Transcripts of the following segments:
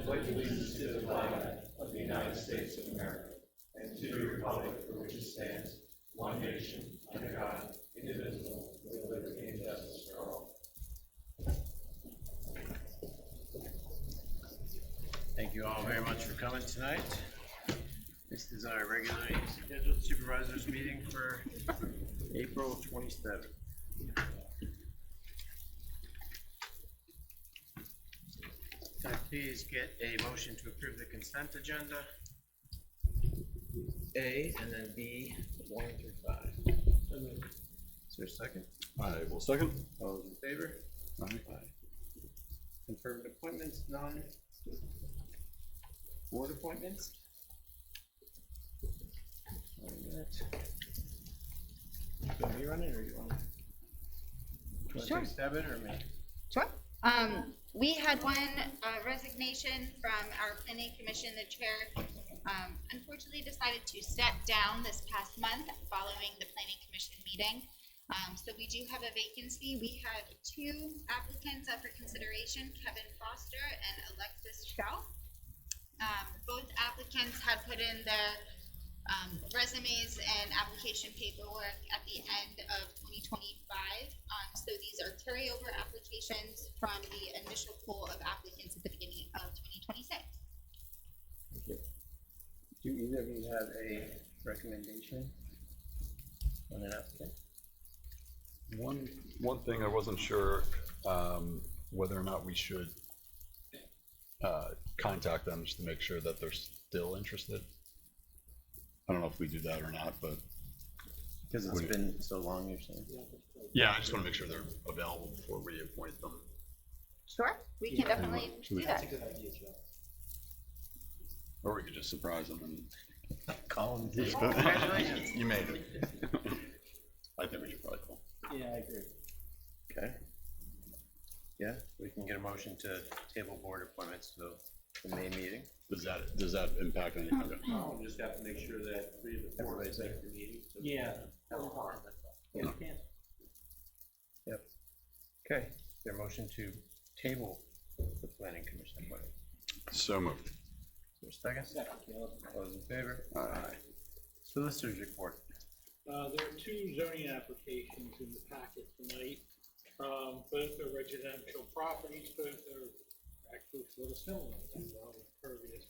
pledge allegiance to the flag of the United States of America and to the republic for which it stands, one nation, under God, indivisible, with liberty and justice for all. Thank you all very much for coming tonight. This is our regularly scheduled supervisors meeting for April 27th. Can I please get a motion to approve the consent agenda? A and then B, 1 through 5. Is there a second? I will second. All those in favor? Aye. Confirmed appointments, none. Board appointments? Are you running or you want to Sure. take a stab at it or me? Sure. We had one resignation from our planning commission. The chair unfortunately decided to step down this past month following the planning commission meeting. So we do have a vacancy. We had 2 applicants up for consideration, Kevin Foster and Alexis Shaw. Both applicants had put in their resumes and application paperwork at the end of 2025. So these are carryover applications from the initial pool of applicants at the beginning of 2026. Thank you. Do either of you have a recommendation on an applicant? One thing I wasn't sure whether or not we should contact them just to make sure that they're still interested. I don't know if we do that or not, but Because it's been so long, you're saying? yeah, I just want to make sure they're available before we appoint them. Sure, we can definitely Should we- do that. Or we could just surprise them and Call them. Congratulations. you made it. I think we should probably call. Yeah, I agree. Okay. Yeah, we can get a motion to table board appointments to the May meeting. Does that impact anything? Okay. We'll just have to make sure that 3 of the 4 Everybody's there. make the meeting. So Yeah. no harm, that's all. Yeah, you can. Yep. Okay, is there a motion to table the planning commission appointment? So moved. Is there a second? Second, Caleb. All those in favor? Aye. Solicitors report. There are 2 zoning applications in the packet tonight. Both are residential properties, both are actually sort of similar. Involve impervious,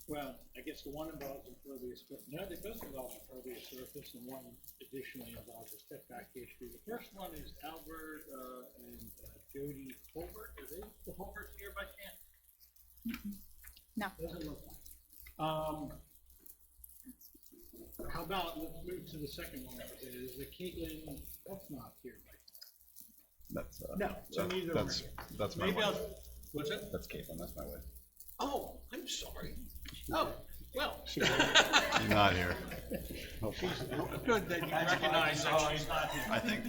well, I guess the one involves impervious, but no, they both involve impervious surface, and one additionally involves a step back issue. The first one is Albert and Jody Holbert. Are they the Holberts here by chance? No. Doesn't look like. How about, let's move to the second one. Is the Caitlin, that's not here by That's No, so neither are here. that's my Maybe wife. I'll, what's that? That's Caitlin. That's my wife. Oh, I'm sorry. Oh, well. You're not here. Good that you recognize that she's not here. I think.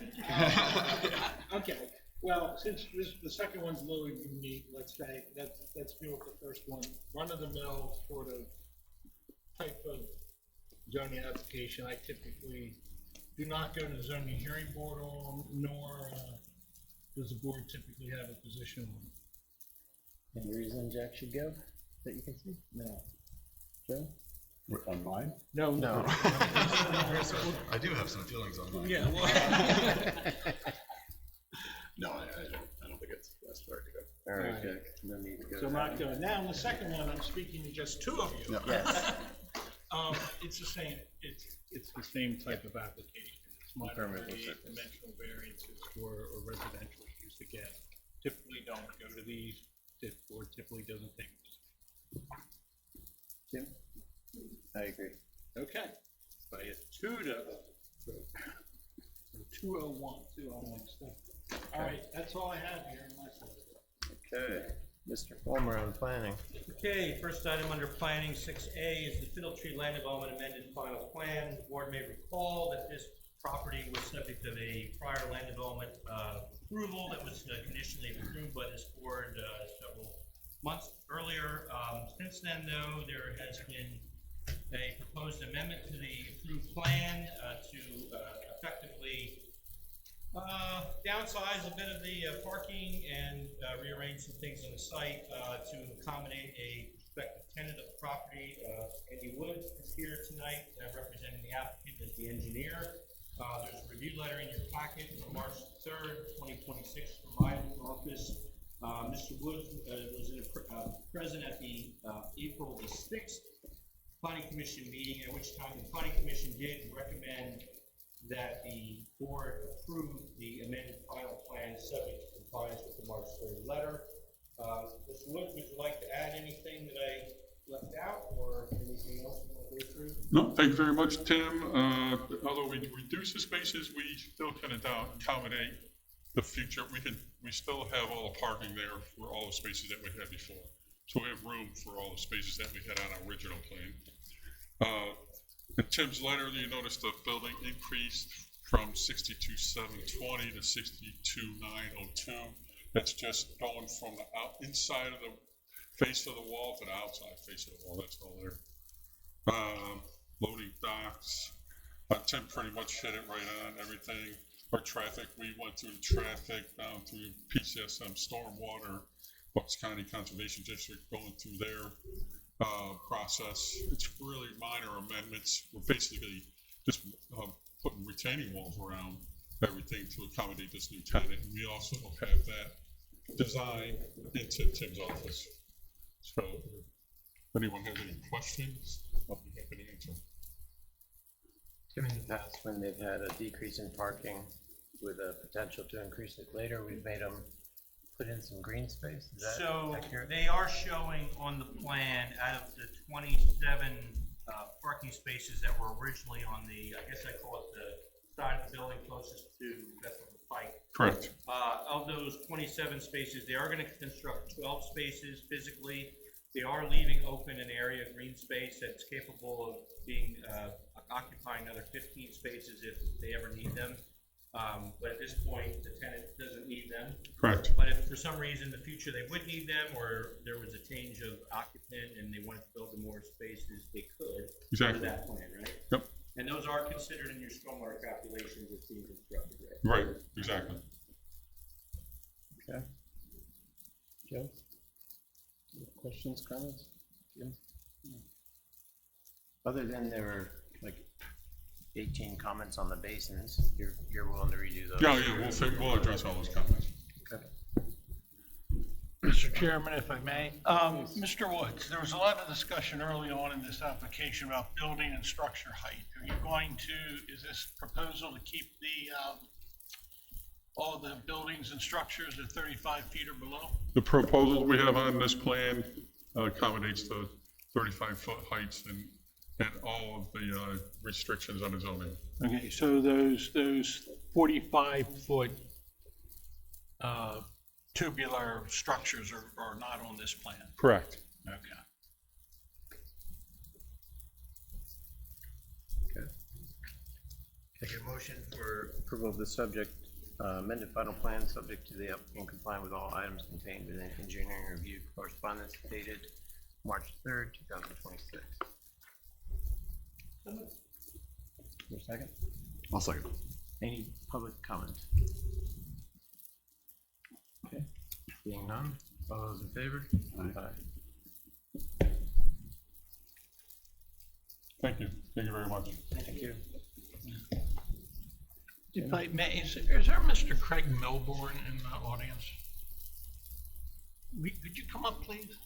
Okay, well, since the second one's a little unique, let's say, let's deal with the first one. Run-of-the-mill sort of type of zoning application. I typically do not go to the zoning hearing board on, nor does the board typically have a position on. Any reason Jack should go that you can see? No. Joe? On mine? No. No. I do have some feelings on mine. Yeah, well. No, I don't think it's the best way to go. All right, Alright. Jack, no need to go. So I'm not going. Now, in the second one, I'm speaking to just 2 of you. Yeah. Yes. It's the same, it's the same type of application. It's minor Permit variance, surface. dimensional variances for a residential use. Again, typically don't go to these, or typically doesn't take this. Tim? I agree. Okay. So I get 2 to 201. All right, that's all I have here in my side. Okay, Mr. Fulmer on planning. Okay, first item under planning, 6A, is the Fiddle Tree Land Development amended final plan. The board may recall that this property was subject of a prior land development approval that was conditionally approved by this board several months earlier. Since then, though, there has been a proposed amendment to the approved plan to effectively Downsize a bit of the parking and rearrange some things on the site to accommodate a prospective tenant of the property. Andy Wood is here tonight representing the applicant as the engineer. There's a review letter in your packet from March 3rd, 2026 from my office. Mr. Wood was present at the April the 6th Planning Commission meeting, at which time the Planning Commission did recommend that the board approve the amended final plan subject to compliance with the March 3rd letter. Mr. Wood, would you like to add anything that I left out or anything else you want to go through? No, thank you very much, Tim. Although we reduce the spaces, we still can accommodate the future. We still have all the parking there for all the spaces that we had before. So we have room for all the spaces that we had on our original plan. In Tim's letter, you notice the building increased from 62,720 to 62,902. That's just going from the inside of the face of the wall to the outside face of the wall. That's all there. Loading docks. Tim pretty much hit it right on everything. Our traffic, we went through traffic down through PCSM Stormwater, Bucks County Conservation District, going through their process. It's really minor amendments. We're basically just putting retaining walls around everything to accommodate this new tenant. And we also have that design into Tim's office. So if anyone has any questions, I'll be happy to answer. In the past, when they've had a decrease in parking with a potential to increase it later, we've made them put in some green space. Is that So accurate? they are showing on the plan out of the 27 parking spaces that were originally on the, I guess I call it the side of the building closest to Bethel Pike. Correct. Of those 27 spaces, they are going to construct 12 spaces physically. They are leaving open an area of green space that's capable of being occupying another 15 spaces if they ever need them. But at this point, the tenant doesn't need them. Correct. But if for some reason in the future they would need them, or there was a change of occupant and they wanted to build more spaces, they could. Exactly. Under that plan, right? Yep. And those are considered in your stormwater calculations as being constructed, right? Right. Exactly. Okay. Joe? Questions, comments? Jim? Other than there were like 18 comments on the basins, you're willing to redo those? Yeah, we'll address all those comments. Okay. Mr. Chairman, if I may. Mr. Woods, there was a lot of discussion early on in this application about building and structure height. Are you going to, is this proposal to keep all the buildings and structures at 35 feet or below? The proposal we have on this plan accommodates the 35-foot heights and all of the restrictions on the zoning. Okay, so those 45-foot tubular structures are not on this plan? Correct. Okay. Okay. Take a motion for approval of the subject, amended final plan, subject to the applicant complying with all items contained within engineering review correspondence dated March 3rd, 2026. Is there a second? I'll second. Any public comment? Okay, being none, all those in favor? Aye. Thank you. Thank you very much. Thank you. If I may, is there Mr. Craig Milbourne in the audience? Could you come up, please?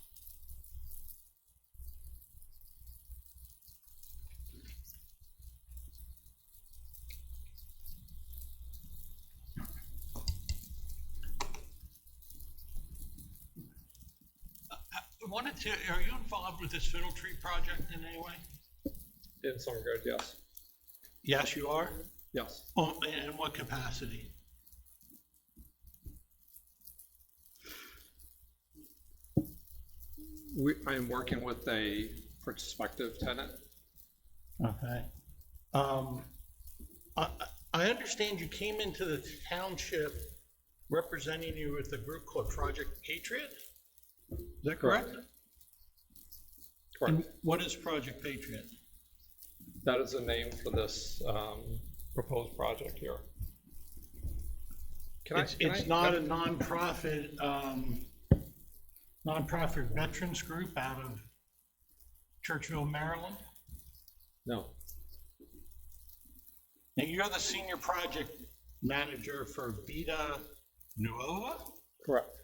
Are you involved with this fiddle tree project in any way? In some regard, yes. Yes, you are? Yes. Oh, in what capacity? I am working with a prospective tenant. Okay. I understand you came into the township representing you with a group called Project Patriot? Is that correct? Correct. And what is Project Patriot? That is the name for this proposed project here. It's not a nonprofit, nonprofit veterans group out of Churchville, Maryland? No, Now, you're the senior project manager for Vita Nuova? correct.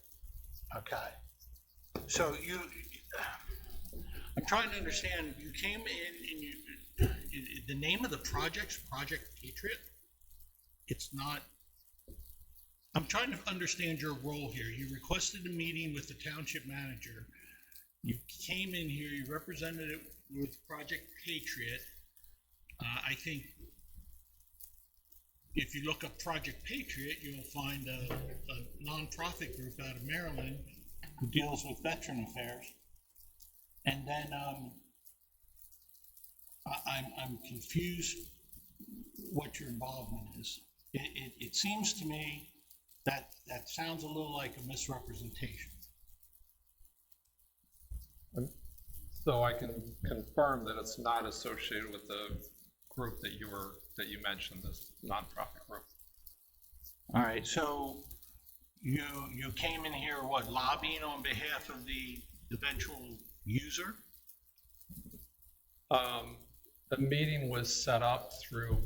Okay. So I'm trying to understand, you came in and the name of the project's Project Patriot? It's not, I'm trying to understand your role here. You requested a meeting with the township manager. You came in here, you represented it with Project Patriot. I think if you look up Project Patriot, you'll find a nonprofit group out of Maryland who deals with veteran affairs. And then I'm confused what your involvement is. It seems to me that sounds a little like a misrepresentation. So I can confirm that it's not associated with the group that you mentioned, this nonprofit group. All right, so you came in here, what, lobbying on behalf of the eventual user? The meeting was set up through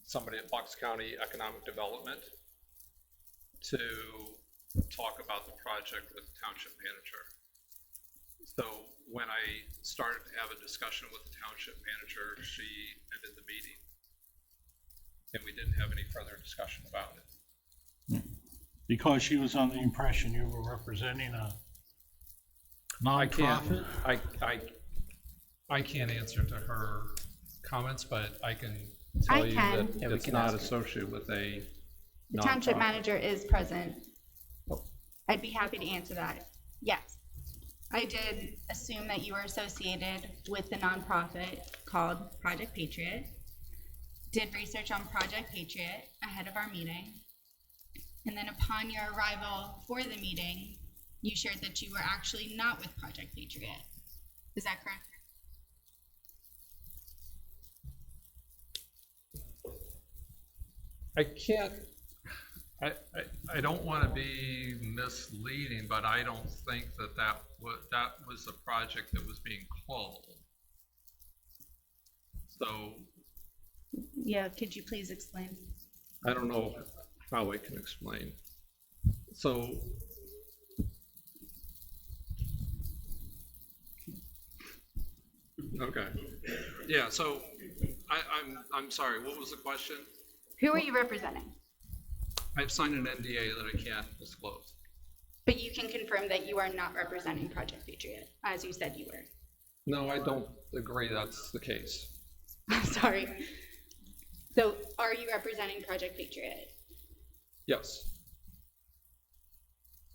somebody at Bucks County Economic Development to talk about the project with the township manager. So when I started to have a discussion with the township manager, she ended the meeting. And we didn't have any further discussion about it. Because she was under the impression you were representing a nonprofit? I can't answer to her comments, but I can I tell you can. that Yeah, we it's can not ask her. associated with a The township nonprofit. manager is present. I'd be happy to answer that. Yes. I did assume that you were associated with the nonprofit called Project Patriot. Did research on Project Patriot ahead of our meeting. And then upon your arrival for the meeting, you shared that you were actually not with Project Patriot. Is that correct? I don't want to be misleading, but I don't think that was a project that was being called. So Yeah, could you please explain? I don't know how I can explain. So okay, yeah. So I'm sorry. What was the question? Who are you representing? I've signed an NDA that I can't disclose. But you can confirm that you are not representing Project Patriot, as you said you were. No, I don't agree that's the case. I'm sorry. So are you representing Project Patriot? Yes.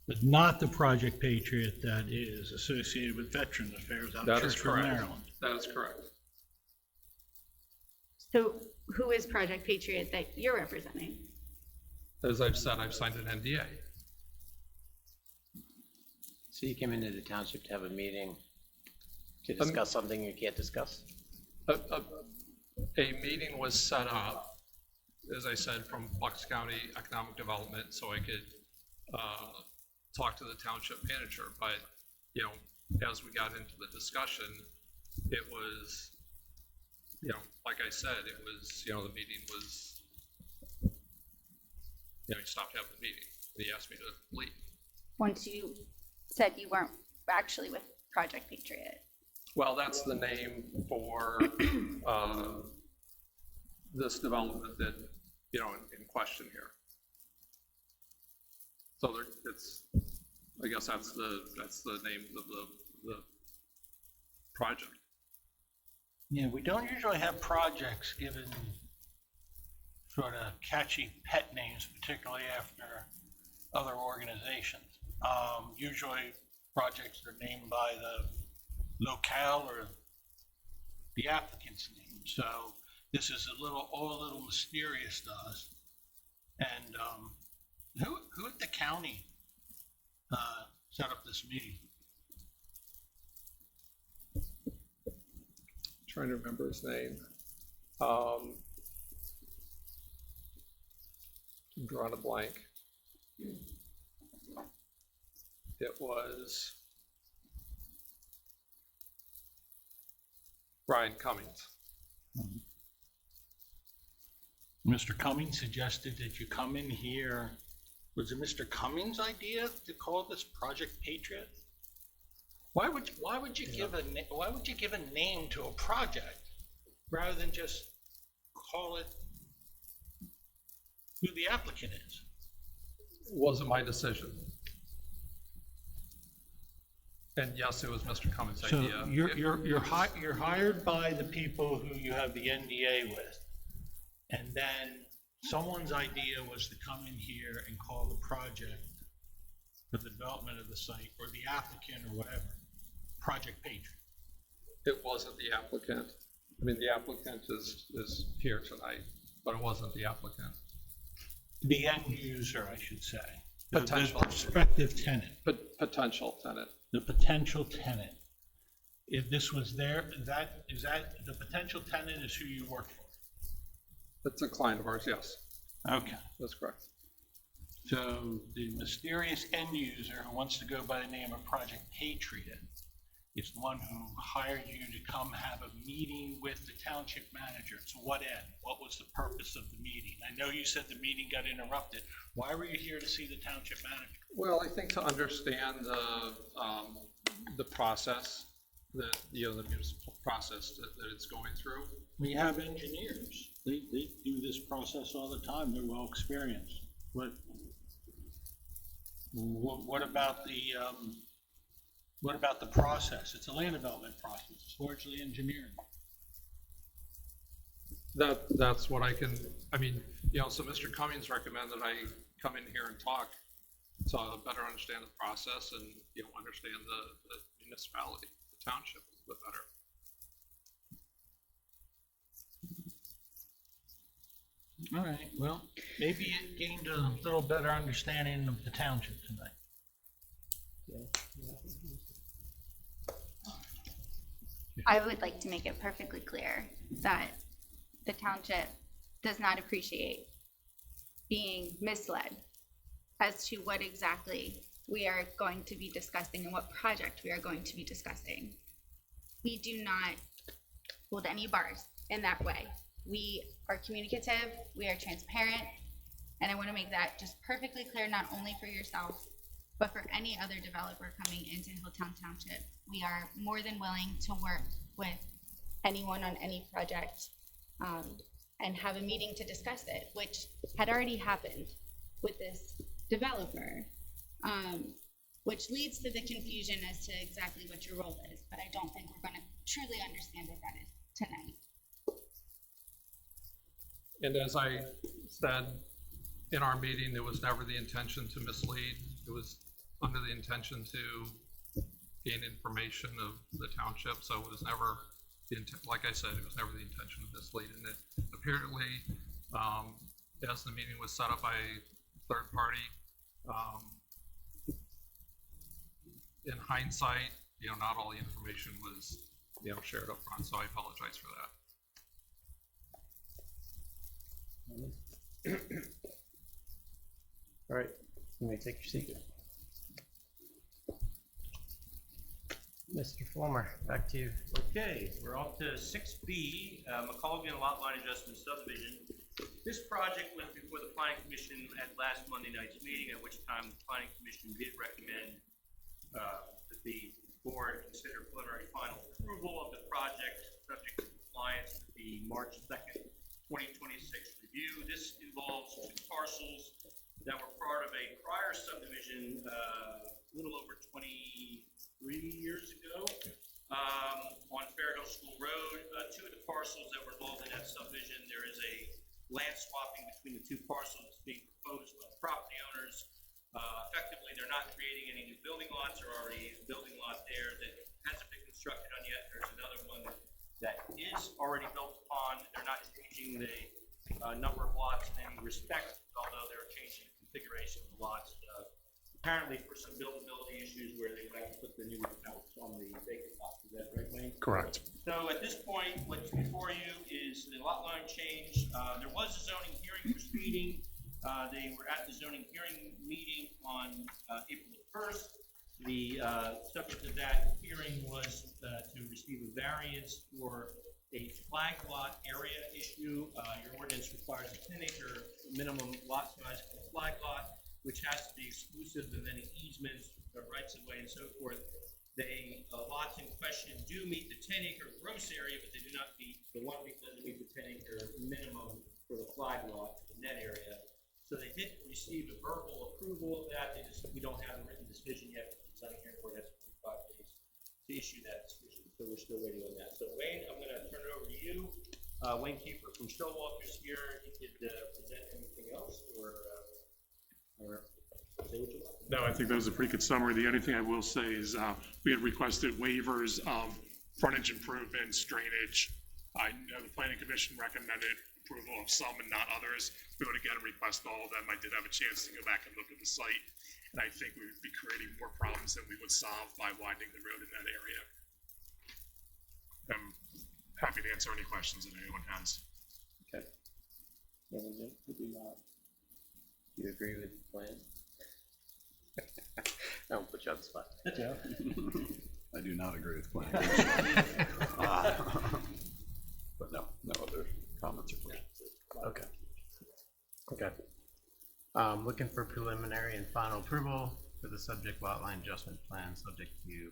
But not the Project Patriot that is associated with Veterans Affairs out of That is Churchville, correct. Maryland. That is correct. So who is Project Patriot that you're representing? As I've said, I've signed an NDA. So you came into the township to have a meeting to discuss something you can't discuss? A meeting was set up, as I said, from Bucks County Economic Development, so I could talk to the township manager. But, you know, as we got into the discussion, it was, you know, like I said, it was, you know, the meeting was, you know, he stopped having the meeting. And he asked me to leave. Once you said you weren't actually with Project Patriot. Well, that's the name for this development that, you know, in question here. So there, it's, I guess that's the name of the project. Yeah, we don't usually have projects given sort of catchy pet names, particularly after other organizations. Usually projects are named by the locale or the applicant's name. So this is all a little mysterious to us. And who at the county set up this meeting? Trying to remember his name. I'm drawing a blank. It was Brian Cummings. Mr. Cummings suggested that you come in here. Was it Mr. Cummings' idea to call this Project Patriot? Why would you give a name to a project rather than just call it who the applicant is? Wasn't my decision. And yes, it was Mr. Cummings' So idea. you're hired by the people who you have the NDA with, and then someone's idea was to come in here and call the project, the development of the site, or the applicant or whatever, Project Patriot. It wasn't the applicant. I mean, the applicant is here tonight, but it wasn't the applicant. The end user, I should say. Potential. The prospective tenant, Potential tenant. the potential tenant. If this was there, is that the potential tenant is who you work for? It's a client of ours, yes, Okay. that's correct. So the mysterious end user who wants to go by the name of Project Patriot is the one who hired you to come have a meeting with the township manager. To what end? What was the purpose of the meeting? I know you said the meeting got interrupted. Why were you here to see the township manager? Well, I think to understand the process that, the municipal process that it's going through. We have engineers. They do this process all the time. They're well experienced. What about the process? It's a land development process. It's largely engineering. That's what I can, so Mr. Cummings recommended I come in here and talk to better understand the process and, understand the municipality, the township a little bit better. All right, well, maybe it gained a little better understanding of the township tonight. I would like to make it perfectly clear that the township does not appreciate being misled as to what exactly we are going to be discussing and what project we are going to be discussing. We do not hold any bars in that way. We are communicative, we are transparent, and I want to make that just perfectly clear, not only for yourself, but for any other developer coming into Hilltown Township. We are more than willing to work with anyone on any project and have a meeting to discuss it, which had already happened with this developer, which leads to the confusion as to exactly what your role is, but I don't think we're going to truly understand what that is tonight. And as I said in our meeting, it was never the intention to mislead. It was under the intention to gain information of the township. So it was never the intent, like I said, it was never the intention of mislead. And it apparently, as the meeting was set up by a third party, in hindsight, not all the information was, shared up front. So I apologize for that. All right, you may take your seat. Mr. Fulmer, back to you. Okay, we're off to 6B, McColgan Lot Line Adjustment Subdivision. This project went before the Planning Commission at last Monday night's meeting, at which time the Planning Commission did recommend that the board consider preliminary final approval of the project subject to compliance with the March 2nd, 2026 review. This involves two parcels that were part of a prior subdivision a little over 23 years ago on Fair Hill School Road. Two of the parcels that were involved in that subdivision, there is a land swapping between the two parcels being proposed by the property owners. Effectively, they're not creating any new building lots. There are already a building lot there that hasn't been constructed on yet. There's another one that is already built upon. They're not changing the number of lots in any respect, although they're changing the configuration of the lots. Apparently for some buildability issues where they would have to put the new house on the vacant lot. Is that right, Wayne? Correct. So at this point, what's before you is the lot line change. There was a zoning hearing proceeding They were at the zoning hearing meeting on April the 1st. The subject of that hearing was to receive a variance for a flag lot area issue. Your ordinance requires a 10-acre minimum lot size for a flag lot, which has to be exclusive of any easements, rights of way, and so forth. The lots in question do meet the 10-acre gross area, but they do not meet, the one doesn't meet the 10-acre minimum for the flag lot in that area. So they did receive a verbal approval of that. We don't have a written decision yet. The zoning hearing board has 45 days to issue that decision. So we're still waiting on that. So Wayne, I'm going to turn it over to you. Wayne Kiefer from Showwalkers here. He could present anything else or say what you want. No, I think that was a pretty good summary. The only thing I will say is we had requested waivers of frontage improvements, drainage. I know the planning commission recommended approval of some and not others. We would again request all of them. I did have a chance to go back and look at the site, and I think we would be creating more problems than we would solve by widening the road in that area. I'm happy to answer any questions that anyone has. Okay. Do you agree with the plan? I won't put you on the spot. I do not agree with plan. But no other comments or questions. Okay. Okay. Looking for preliminary and final approval for the subject lot line adjustment plan, subject to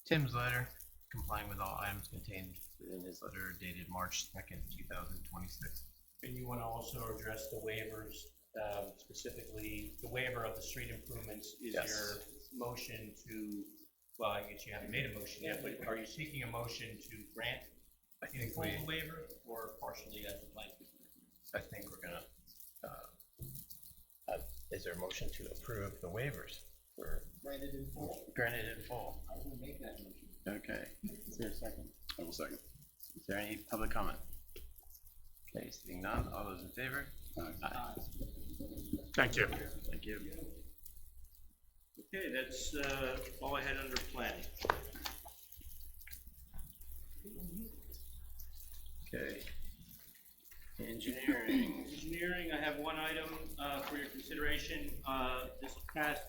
Tim's letter, complying with all items contained within his letter dated March 2nd, 2026. And you want to also address the waivers, specifically the waiver of the street improvements is Yes. your motion to, well, I guess you haven't made a motion yet, but are you seeking a motion to grant I the think full we, waiver or partially as a blanket? I think we're gonna, is there a motion to approve the waivers for? Granted in full. Granted in full. I will make that motion. Okay. Is there a second? I will second. Is there any public comment? Okay, seeing none, all those in favor? Aye. Thank you. Thank you. Okay, that's all I had under planning. Okay. Engineering. Engineering, I have one item for your consideration. This past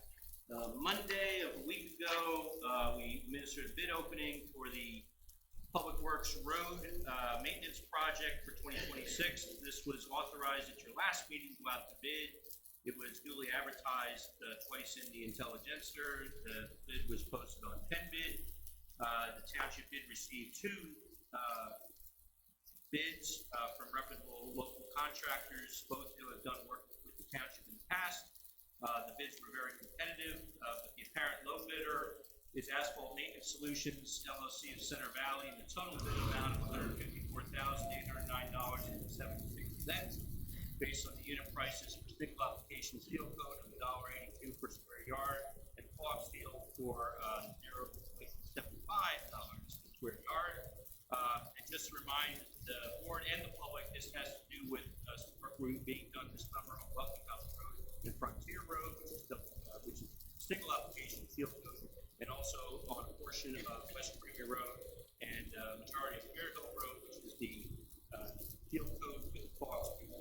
Monday of a week ago, we administered a bid opening for the Public Works Road Maintenance Project for 2026. This was authorized at your last meeting to go out to bid. It was duly advertised twice in the Intelligencer. The bid was posted on 10bid. The township did receive two bids from reputable local contractors, both who have done work with the township in the past. The bids were very competitive, but the apparent low bidder is Asphalt Maintenance Solutions, LLC of Center Valley, and the total bid amount of $154,809.76, based on the unit prices for single application seal coat of $1.82 per square yard, and caulk seal for $0.75 per square yard. And just to remind the board and the public, this has to do with some work being done this summer on Welcome House Road and Frontier Road, which is single application seal coat, and also on a portion of West Premier Road and majority of Maryville Road, which is the seal coat with caulk seal.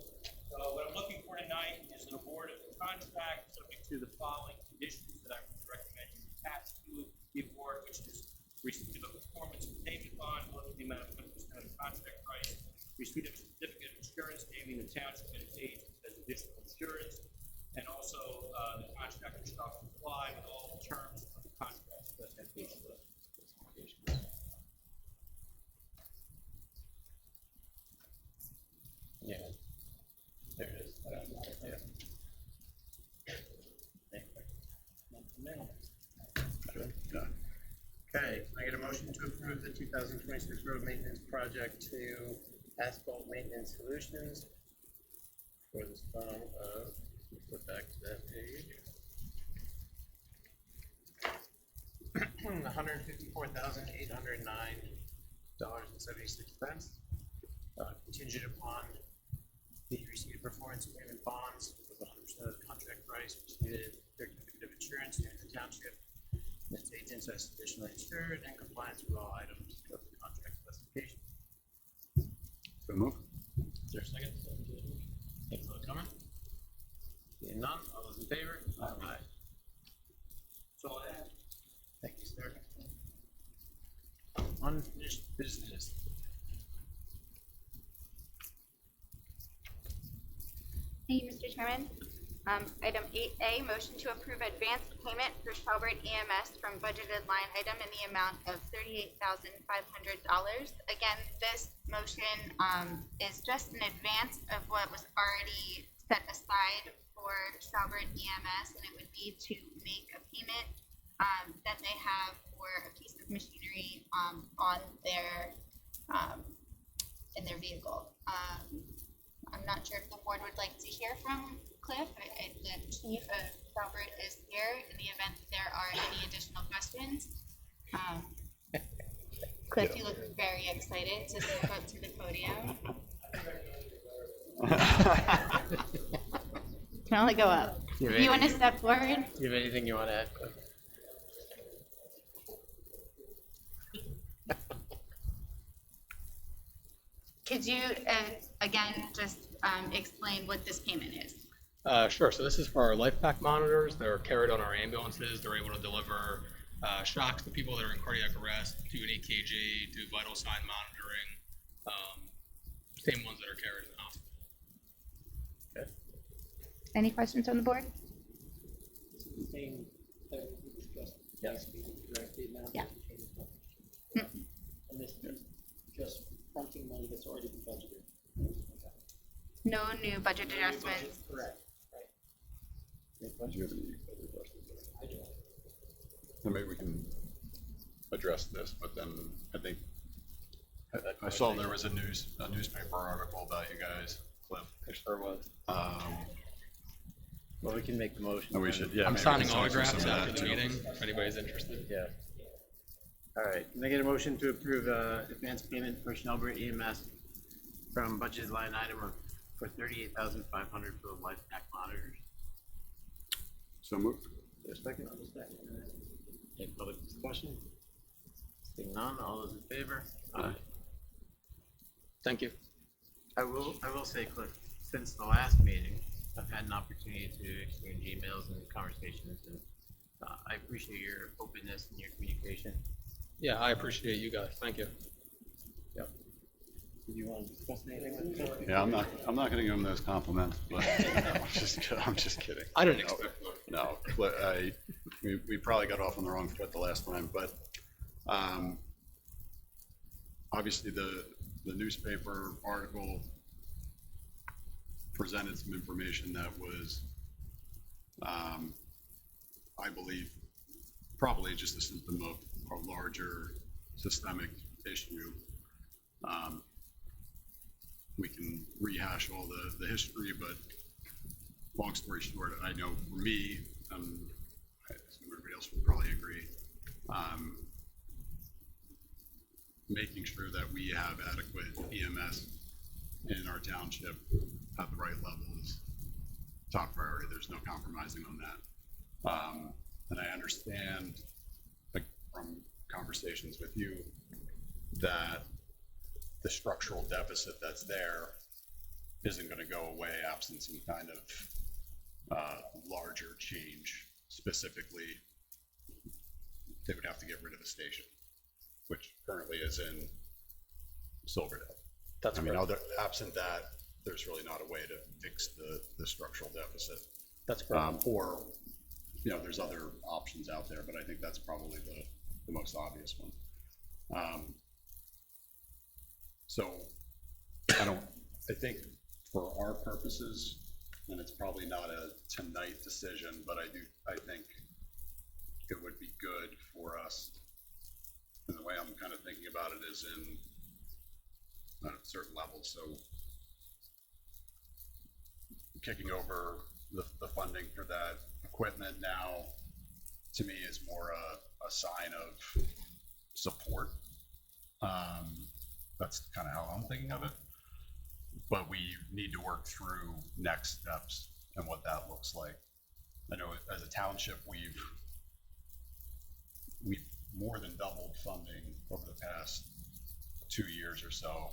So what I'm looking for tonight is an award of the contract subject to the following conditions that I would recommend you attach to the award, which is receipt of a performance and payment bond up to the amount of 20% of the contract price, receipt of a certificate of insurance naming the township and its agents as additional insurance, and also the contractor shall comply with all the terms of the contract specifications. Yeah. There it is. Yeah. Okay, I get a motion to approve the 2026 road maintenance project to Asphalt Maintenance Solutions for the sum of, flip back to that page. $154,809.76, contingent upon the receipt of performance payment bonds of 100% of the contract price, received certificate of insurance in the township, and its agents as additionally insured, and compliance with all items of the contract specification. So move. Is there a second? Any public comment? Seeing none, all those in favor? Aye. That's all I have. Thank you, sir. Unfinished business. Thank you, Mr. Chairman. Item 8A, motion to approve advanced payment for Shelburne EMS from budgeted line item in the amount of $38,500. Again, this motion is just an advance of what was already set aside for Shelburne EMS, and it would be to make a payment that they have for a piece of machinery on their in their vehicle. I'm not sure if the board would like to hear from Cliff. The chief of Shelburne is here in the event that there are any additional questions. Cliff, you look very excited to step up to the podium. Can only go up. Do You want to step forward? you have anything you want to add, Cliff? Could you, again, just explain what this payment is? Sure. So this is for our life pack monitors. They're carried on our ambulances. They're able to deliver shocks to people that are in cardiac arrest, do an EKG, do vital sign monitoring. Same ones that are carried in the hospital. Okay. Any questions on the board? Same that we discussed last meeting, correct? The amount Yeah. hasn't changed much. And this is just fronting money that's already been budgeted. Okay. No new budget adjustments. Correct, right. Do you have any other questions? I do. Then maybe we can address this, but then I think, I saw there was a newspaper article about you guys, Cliff. There sure was. Well, we can make the motion. And we should, yeah. I'm maybe we signing can talk through autographs some of after that the too. meeting, if anybody's interested. Yeah. All right, can I get a motion to approve advance payment for Schnellberg EMS from budgeted line item for $38,500 for the life pack monitors? So moved. Is there a second? Any public discussion? Seeing none, all those in favor? Aye. Thank you. I will say, Cliff, since the last meeting, I've had an opportunity to exchange emails and conversations, and I appreciate your openness and your communication. Yeah, I appreciate you guys. Thank you. Yep. Did you want to discuss anything with Cliff? Yeah, I'm not gonna give him those compliments, but I'm just kidding. I didn't No, expect that. No, but we probably got off on the wrong foot the last time, but, obviously the newspaper article presented some information that was, I believe, probably just a symptom of a larger systemic issue. We can rehash all the history, but long story short, I know for me, I assume everybody else would probably agree, making sure that we have adequate EMS in our township at the right level is top priority. There's no compromising on that. And I understand, like, from conversations with you, that the structural deficit that's there isn't going to go away absent some kind of larger change. Specifically, they would have to get rid of the station, which currently is in Silverdale. That's I mean, correct. absent that, there's really not a way to fix the structural deficit. That's correct. Or, there's other options out there, but I think that's probably the most obvious one. So I think for our purposes, and it's probably not a tonight decision, but I think it would be good for us, and the way I'm kind of thinking about it is in certain levels. So kicking over the funding for that equipment now, to me, is more a sign of support. That's kind of how I'm thinking of it. But we need to work through next steps and what that looks like. I know as a township, we've more than doubled funding over the past 2 years or so.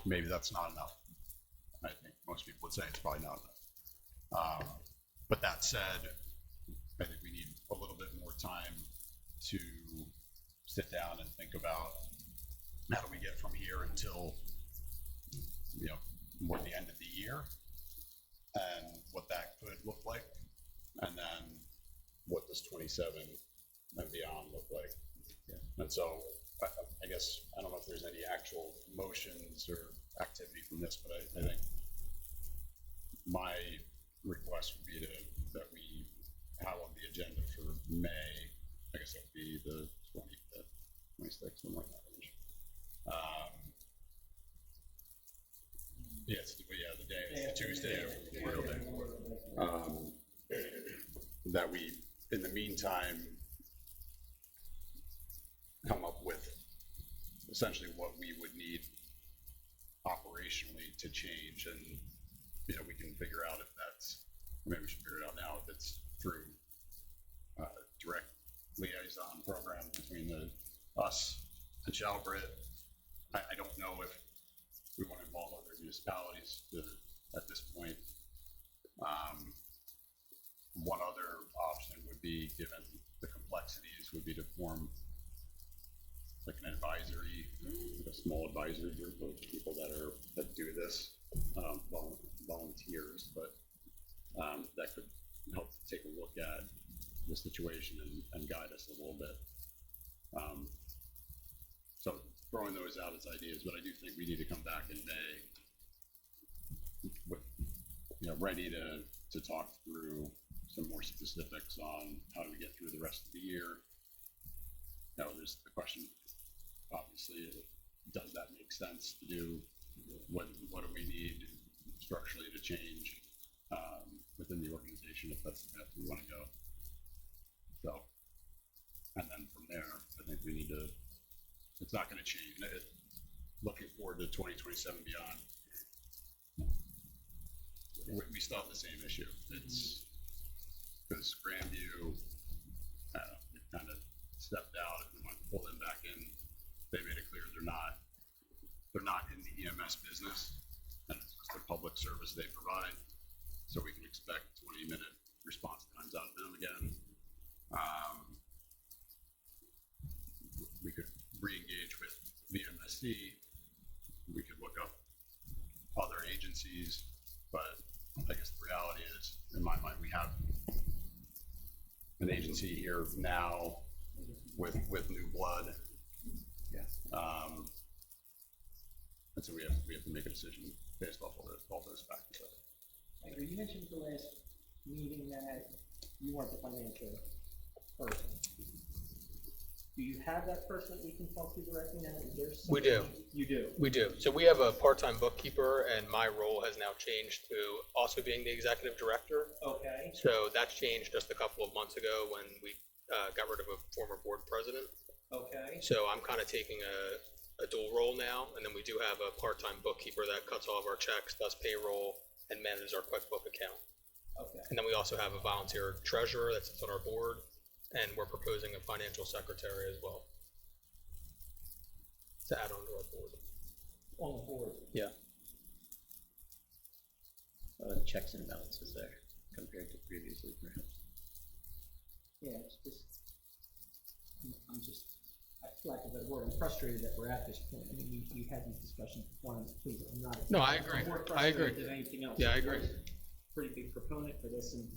Maybe that's not enough. I think most people would say it's probably not enough. But that said, I think we need a little bit more time to sit down and think about how do we get from here until, more the end of the year, and what that could look like, and then what does 27 and beyond look like. Yeah. And so I guess, I don't know if there's any actual motions or activity from this, but I think my request would be that we have on the agenda for May, I guess that would be the 25th, 26th, something like that. Yes, the day, it's the Tuesday of Memorial Day. That we, in the meantime, come up with essentially what we would need operationally to change, and we can figure out if that's, maybe we should figure it out now, if it's through direct liaison program between us and Shalbrit. I don't know if we want to involve other municipalities at this point. One other option would be, given the complexities, would be to form like an advisory, like a small advisory group of people that do this, volunteers, but that could help take a look at the situation and guide us a little bit. So throwing those out as ideas, but I do think we need to come back in May with, ready to talk through some more specifics on how do we get through the rest of the year. There's the question, obviously, does that make sense to do? What do we need structurally to change within the organization, if that's the path we want to go? So, and then from there, I think we need to, it's not going to change. Looking forward to 2027 beyond, we still have the same issue. It's because Grandview, we kind of stepped out and we want to pull them back in. They made it clear they're not in the EMS business, and it's just a public service they provide. So we can expect 20-minute response times out of them again. We could re-engage with the MSC. We could look up other agencies, but I guess the reality is, in my mind, we have an agency here now with new blood. Yeah. And so we have to make a decision based off all those factors. You mentioned at the last meeting that you weren't the financial person. Do you have that person that we can talk to directly now? Is there We do. You do? We do. So we have a part-time bookkeeper, and my role has now changed to also being the executive director. Okay. So that's changed just a couple of months ago when we got rid of a former board president. Okay. So I'm kind of taking a dual role now, and then we do have a part-time bookkeeper that cuts all of our checks, does payroll, and manages our QuickBook account. Okay. And then we also have a volunteer treasurer that sits on our board, and we're proposing a financial secretary as well to add on to our board. On the board? Yeah. Checks and balances there compared to previously, perhaps. Yeah, it's just, I'm just, for lack of a better word, I'm frustrated that we're at this point. I mean, we had these discussions before, and please, I'm not. No, I agree. I'm more I agree. frustrated than anything else. Yeah, I agree. Pretty big proponent for this, and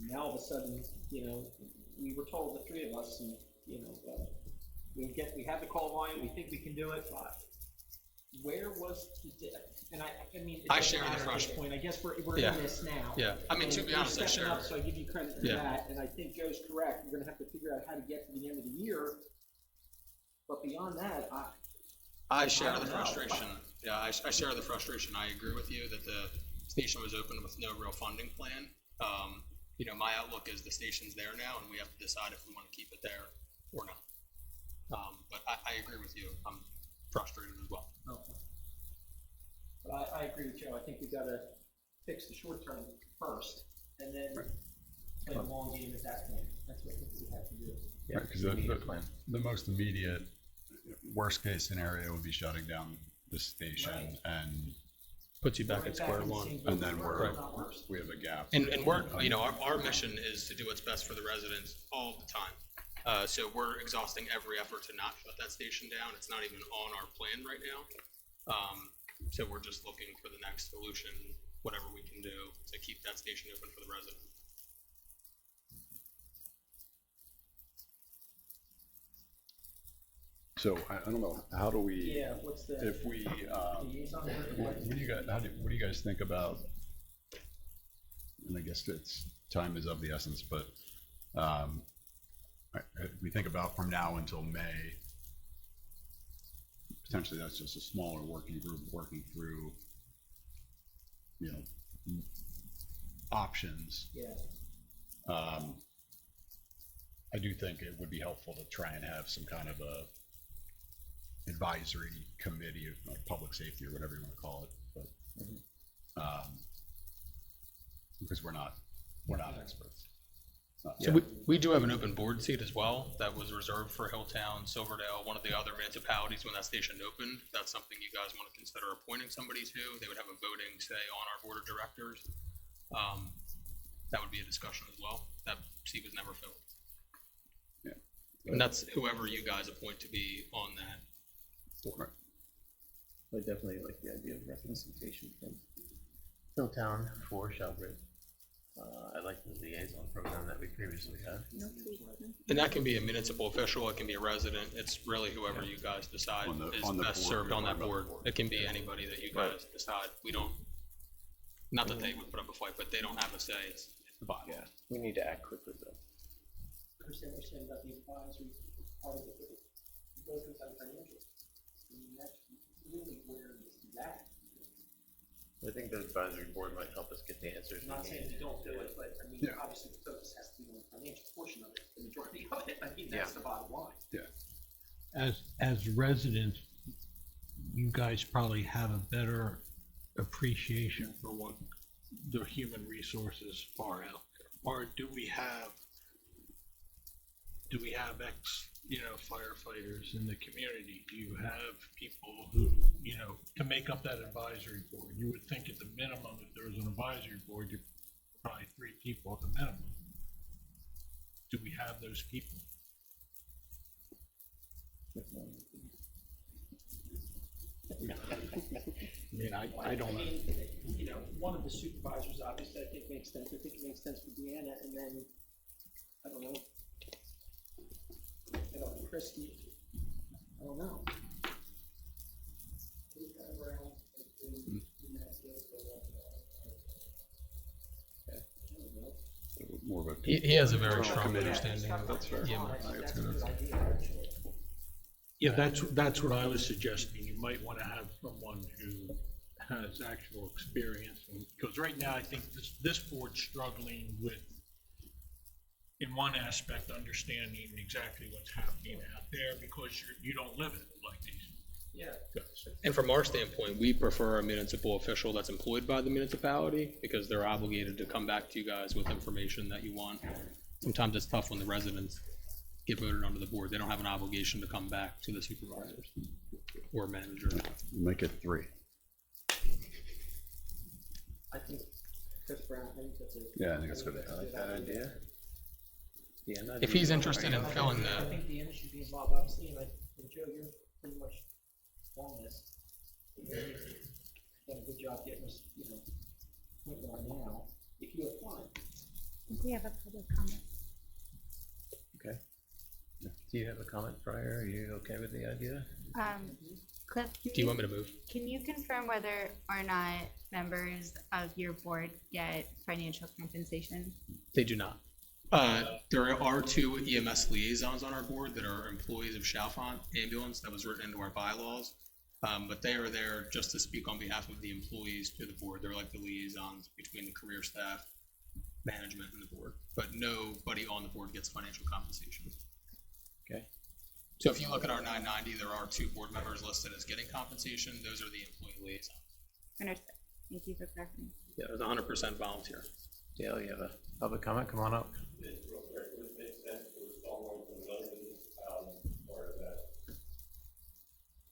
now all of a sudden, we were told, the three of us, and, we have the call volume, we think we can do it, but where was and I mean, it I doesn't share the matter at this frustration. point. I guess we're Yeah. in this now. Yeah, I mean, to be You're honest, I stepping share. up, so I give you credit for Yeah. that, and I think Joe's correct. We're gonna have to figure out how to get to the end of the year. But beyond that, I share the don't know. frustration. Yeah, I share the frustration. I agree with you that the station was opened with no real funding plan. My outlook is the station's there now, and we have to decide if we want to keep it there or not. But I agree with you. I'm frustrated as well. Okay. But I agree with Joe. I think we gotta fix the short term first, and then play the long game at that point. That's what we have to do. Yeah, Because we need a plan. the most immediate worst case scenario would be shutting down the station, Right. and Puts you back at square one. And then we're, Not worse. we have a gap. And we're, you know, our mission is to do what's best for the residents all the time. So we're exhausting every effort to not shut that station down. It's not even on our plan right now. So we're just looking for the next solution, whatever we can do to keep that station open for the residents. So I don't know, how do we, Yeah, what's the? if we, liaison? what do you guys, what do you guys think about, and I guess time is of the essence, but, we think about from now until May, potentially that's just a smaller working group working through, you know, options. Yeah, I do think it would be helpful to try and have some kind of a advisory committee of like public safety or whatever you want to call it, but because we're not experts. So we do have an open board seat as well that was reserved for Hilltown, Silverdale, one of the other municipalities when that station opened. If that's something you guys want to consider appointing somebody to. They would have a voting say on our board of directors. That would be a discussion as well. That seat was never filled. Yeah. And that's whoever you guys appoint to be on that board. I definitely like the idea of representation from Hilltown for Shelburne. I like the liaison program that we previously had. And that can be a municipal official, it can be a resident, it's really whoever you guys decide On the is board, best served on that board. board. It can be anybody that you guys decide. We don't, not that they would put up a fight, but they don't have a say, it's the bylaw. Yeah, we need to act quickly though. I understand what you're saying about the advisory part of it, but it goes with some financial. I mean, that's really where it's at. I think the advisory board might help us get the answers. I'm not we saying need you don't to do it, but I mean, Yeah. obviously the focus has to be on the financial portion of it, the majority of it. I mean, that's the bottom line. As residents, you guys probably have a better appreciation for what the human resources are out there. Or do we have firefighters in the community? Do you have people who, to make up that advisory board? You would think at the minimum, if there was an advisory board, you're probably 3 people at the minimum. Do we have those people? I mean, I don't know. One of the supervisors, obviously, I think makes sense. I think it makes sense for Deanna, and then, I don't know, Christie, I don't know. More of a. He has a very strong committee. understanding of That's fair. EMS. That's a good idea, actually. Yeah, that's what I was suggesting. You might want to have someone who has actual experience, because right now I think this board's struggling with, in one aspect, understanding exactly what's happening out there, because you don't live it like these Yeah. guys. And from our standpoint, we prefer a municipal official that's employed by the municipality because they're obligated to come back to you guys with information that you want. Sometimes it's tough when the residents get voted onto the board. They don't have an obligation to come back to the supervisors or manager. Make it 3. I think Chris Brown, I think that's a. Yeah, I think it's good. I like that idea. Yeah, If he's interested in filling I the, think Deanna should be involved, obviously, and Joe, you're pretty much on this. You've done a good job getting us, where we are now. If you apply, We have a public comment. Okay. Do you have a comment prior? Are you okay with the idea? Cliff, do you want me to move? can you confirm whether or not members of your board get financial compensation? They do not. There are 2 EMS liaisons on our board that are employees of Chalfont Ambulance. That was written into our bylaws. But they are there just to speak on behalf of the employees to the board. They're like the liaisons between the career staff, management, and the board. But nobody on the board gets financial compensation. Okay. So if you look at our 990, there are 2 board members listed as getting compensation. Those are the employee liaisons. Understood. Thank you for clarifying. Yeah, it was 100% volunteer. Dale, you have a public comment? Come on up. Real quick, would it make sense for someone from another municipality part of that?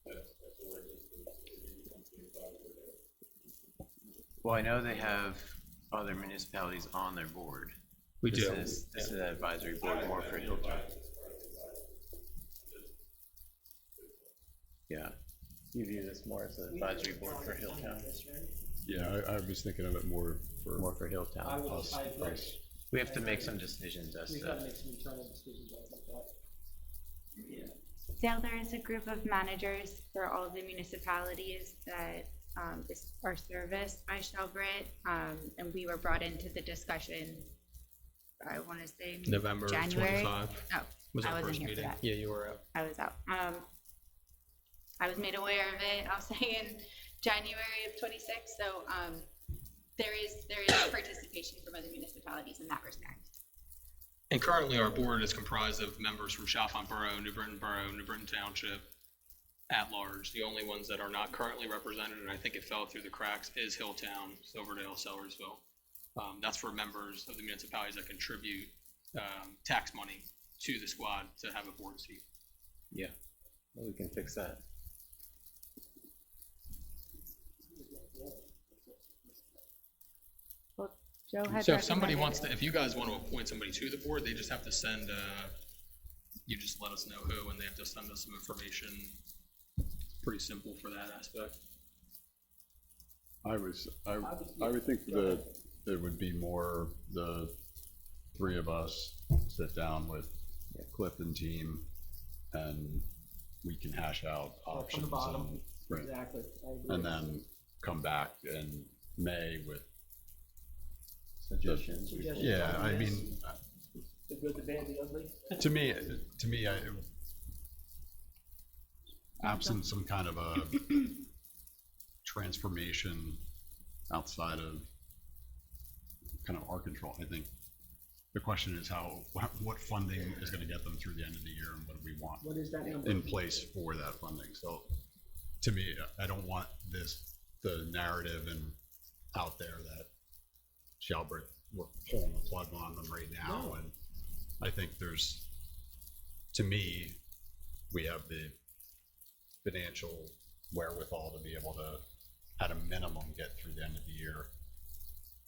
That's the word, if you become the advisor there. Well, I know they have other municipalities on their board. We This do. is an advisory board more for Hilltown. Yeah, you view this more as an advisory board for Hilltown, Yeah, I was thinking of it more for more for Hilltown. us. We have to make some decisions as We've got to to, make some internal decisions, I think that. Yeah. Dale, there is a group of managers for all the municipalities that are serviced by Shelburne, and we were brought into the discussion, I want to say November January. 25 Oh, was I our wasn't first here for meeting. that. Yeah, you were out. I was out. I was made aware of it, I'll say in January of 26, so there is participation from other municipalities in that respect. And currently, our board is comprised of members from Chalfont Borough, New Britain Borough, New Britain Township, at large. The only ones that are not currently represented, and I think it fell through the cracks, is Hilltown, Silverdale, Sellersville. That's for members of the municipalities that contribute tax money to the squad to have a board seat. yeah, well, we can fix that. Joe had So if somebody recommended- wants to, if you guys want to appoint somebody to the board, they just have to send, you just let us know who, and they have to send us some information. It's pretty simple for that aspect. I would think that it would be more the three of us sit down with Cliff and team, and we can hash out From options the bottom, and, right, exactly, I agree. and then come back in May with, Suggestions. Suggestions. yeah, I mean, The good, the bad, the ugly. to me, absent some kind of a transformation outside of kind of our control, I think the question is what funding is gonna get them through the end of the year, and what do we want What is that number? in place for that funding? So, to me, I don't want the narrative and out there that Shelburne, we're pulling the plug on them right now, No. and I think to me, we have the financial wherewithal to be able to, at a minimum, get through the end of the year,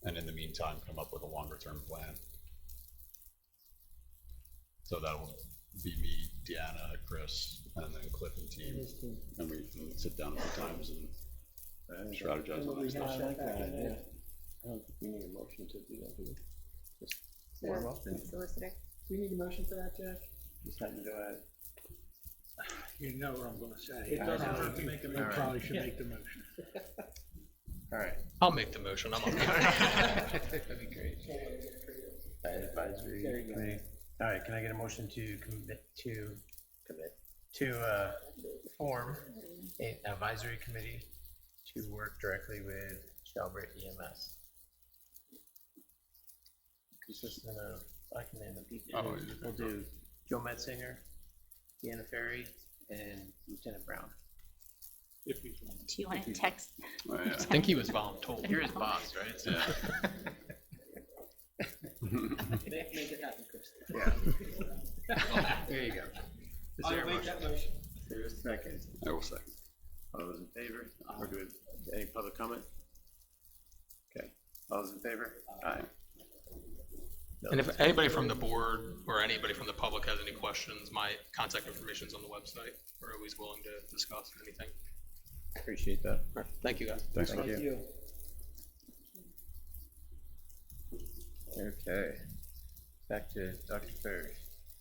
and in the meantime, come up with a longer-term plan. So that'll be me, Deanna, Chris, and then Cliff and team, His team. and we can sit down a few times and strategize And on we that stuff. hash that back in there. I don't think we need a motion to do that, do we? Just The warm up and solicitor. Do you need a motion for that, Jack? just have to go ahead. You know what I'm gonna say. It doesn't hurt to make a motion. You probably should make the motion. All right. I'll make the motion, I'm okay. That'd be great. Advisory There you go. committee. All right, can I get a motion to form an advisory committee to work directly with Shelburne EMS? Consistent of, I can name the people. Oh, yeah. We'll do Joe Metzinger, Deanna Ferry, and Lieutenant Brown. If you want. Do you want to text? Oh, yeah. I think he was voluntold. You're his boss, right? So- Make it happen, Chris. Yeah. There you go. Is there a I'll make motion? that motion. There's a second. I will second. All those in favor? Or do we, any public comment? Okay, all those in favor? Aye. And if anybody from the board or anybody from the public has any questions, my contact information is on the website. We're always willing to discuss anything. Appreciate that. All right, thank you, guys. Thanks. Thank Thank you. you. Okay. Back to Dr. Ferry.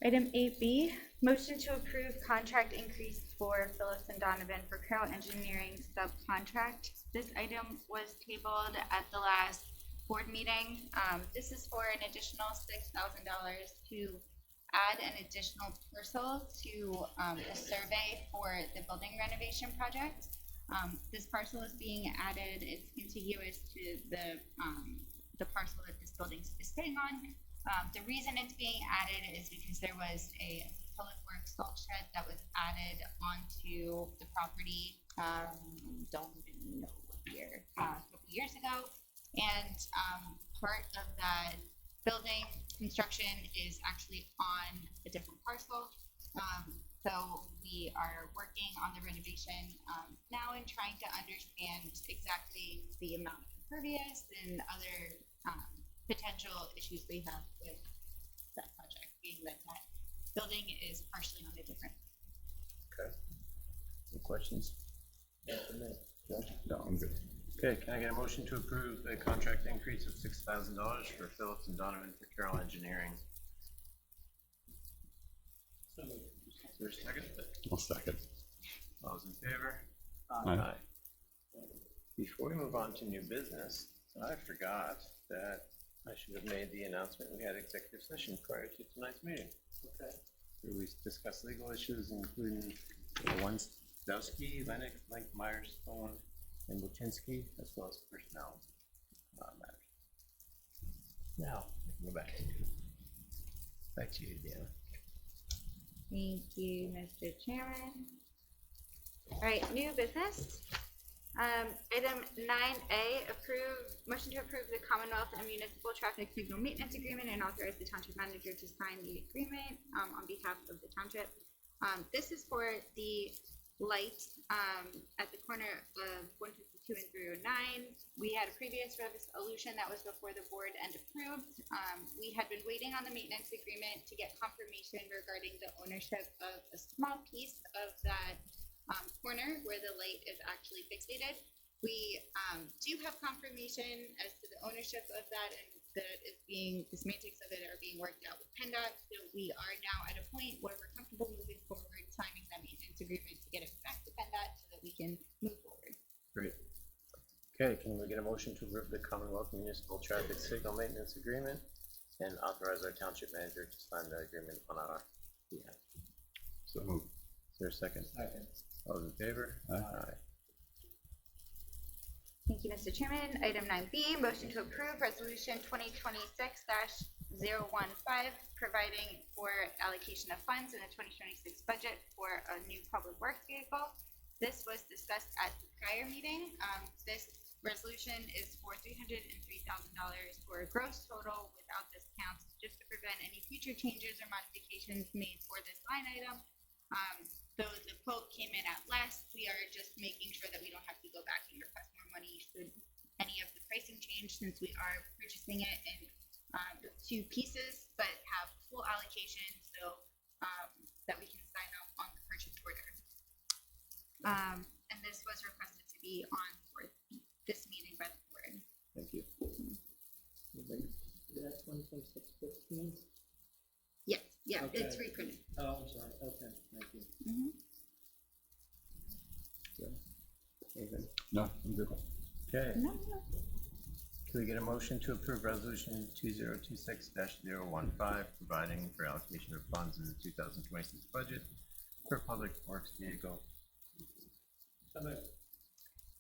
Item 8B, motion to approve contract increase for Phillips and Donovan for Carroll Engineering subcontract. This item was tabled at the last board meeting. This is for an additional $6,000 to add an additional parcel to the survey for the building renovation project. This parcel is being added, it's contiguous to the parcel that this building is sitting on. The reason it's being added is because there was a public works salt shed that was added onto the property, don't even know what year, a couple years ago. And part of that building construction is actually on a different parcel. So we are working on the renovation now and trying to understand exactly the amount of impervious and other, potential issues we have with that project, being that that building is partially on a different. Okay. Any questions? No, I'm good. Okay, can I get a motion to approve the contract increase of $6,000 for Phillips and Donovan for Carroll Engineering? Is there a second? I'll second. All those in favor? Aye. Before we move on to new business, I forgot that I should have made the announcement we had executive session prior to tonight's meeting. Okay. Where we discussed legal issues, including Wonsdowski, Lennox, Myers, Stone, and Wojcinski, as well as personnel matters. Now, we can go back. Back to you, Deanna. Thank you, Mr. Chairman. All right, new business. Item 9A, motion to approve the Commonwealth and Municipal Traffic Signal Maintenance Agreement and authorize the Township Manager to sign the agreement on behalf of the Township. This is for the light at the corner of 152 and 309. We had a previous resolution that was before the board and approved. We had been waiting on the maintenance agreement to get confirmation regarding the ownership of a small piece of that corner where the light is actually fixated. We do have confirmation as to the ownership of that, and that is the semantics of it are being worked out with PennDOT. So we are now at a point where we're comfortable moving forward, signing that maintenance agreement to get it back to PennDOT so that we can move forward. Great. Okay, can we get a motion to approve the Commonwealth Municipal Traffic Signal Maintenance Agreement and authorize our Township Manager to sign the agreement on our behalf? So moved. Is there a second? Second. All those in favor? Aye. Thank you, Mr. Chairman. Item 9B, motion to approve resolution 2026-015, providing for allocation of funds in the 2026 budget for a new public works vehicle. This was discussed at the prior meeting. This resolution is for $303,000 for a gross total without discounts, just to prevent any future changes or modifications made for this line item. Though the quote came in at less, we are just making sure that we don't have to go back and request more money should any of the pricing change, since we are purchasing it in two pieces, but have full allocation so that we can sign up on the purchase order. And this was requested to be on for this meeting by the board. Thank you. That's 2026-15? Yes, yeah, Okay. it's reprinted. Oh, I'm sorry, okay, thank you. Anything? No, I'm good. Okay, No, can we get a motion to approve resolution 2026-015, providing for allocation of funds in the 2026 budget for public works vehicle? So moved.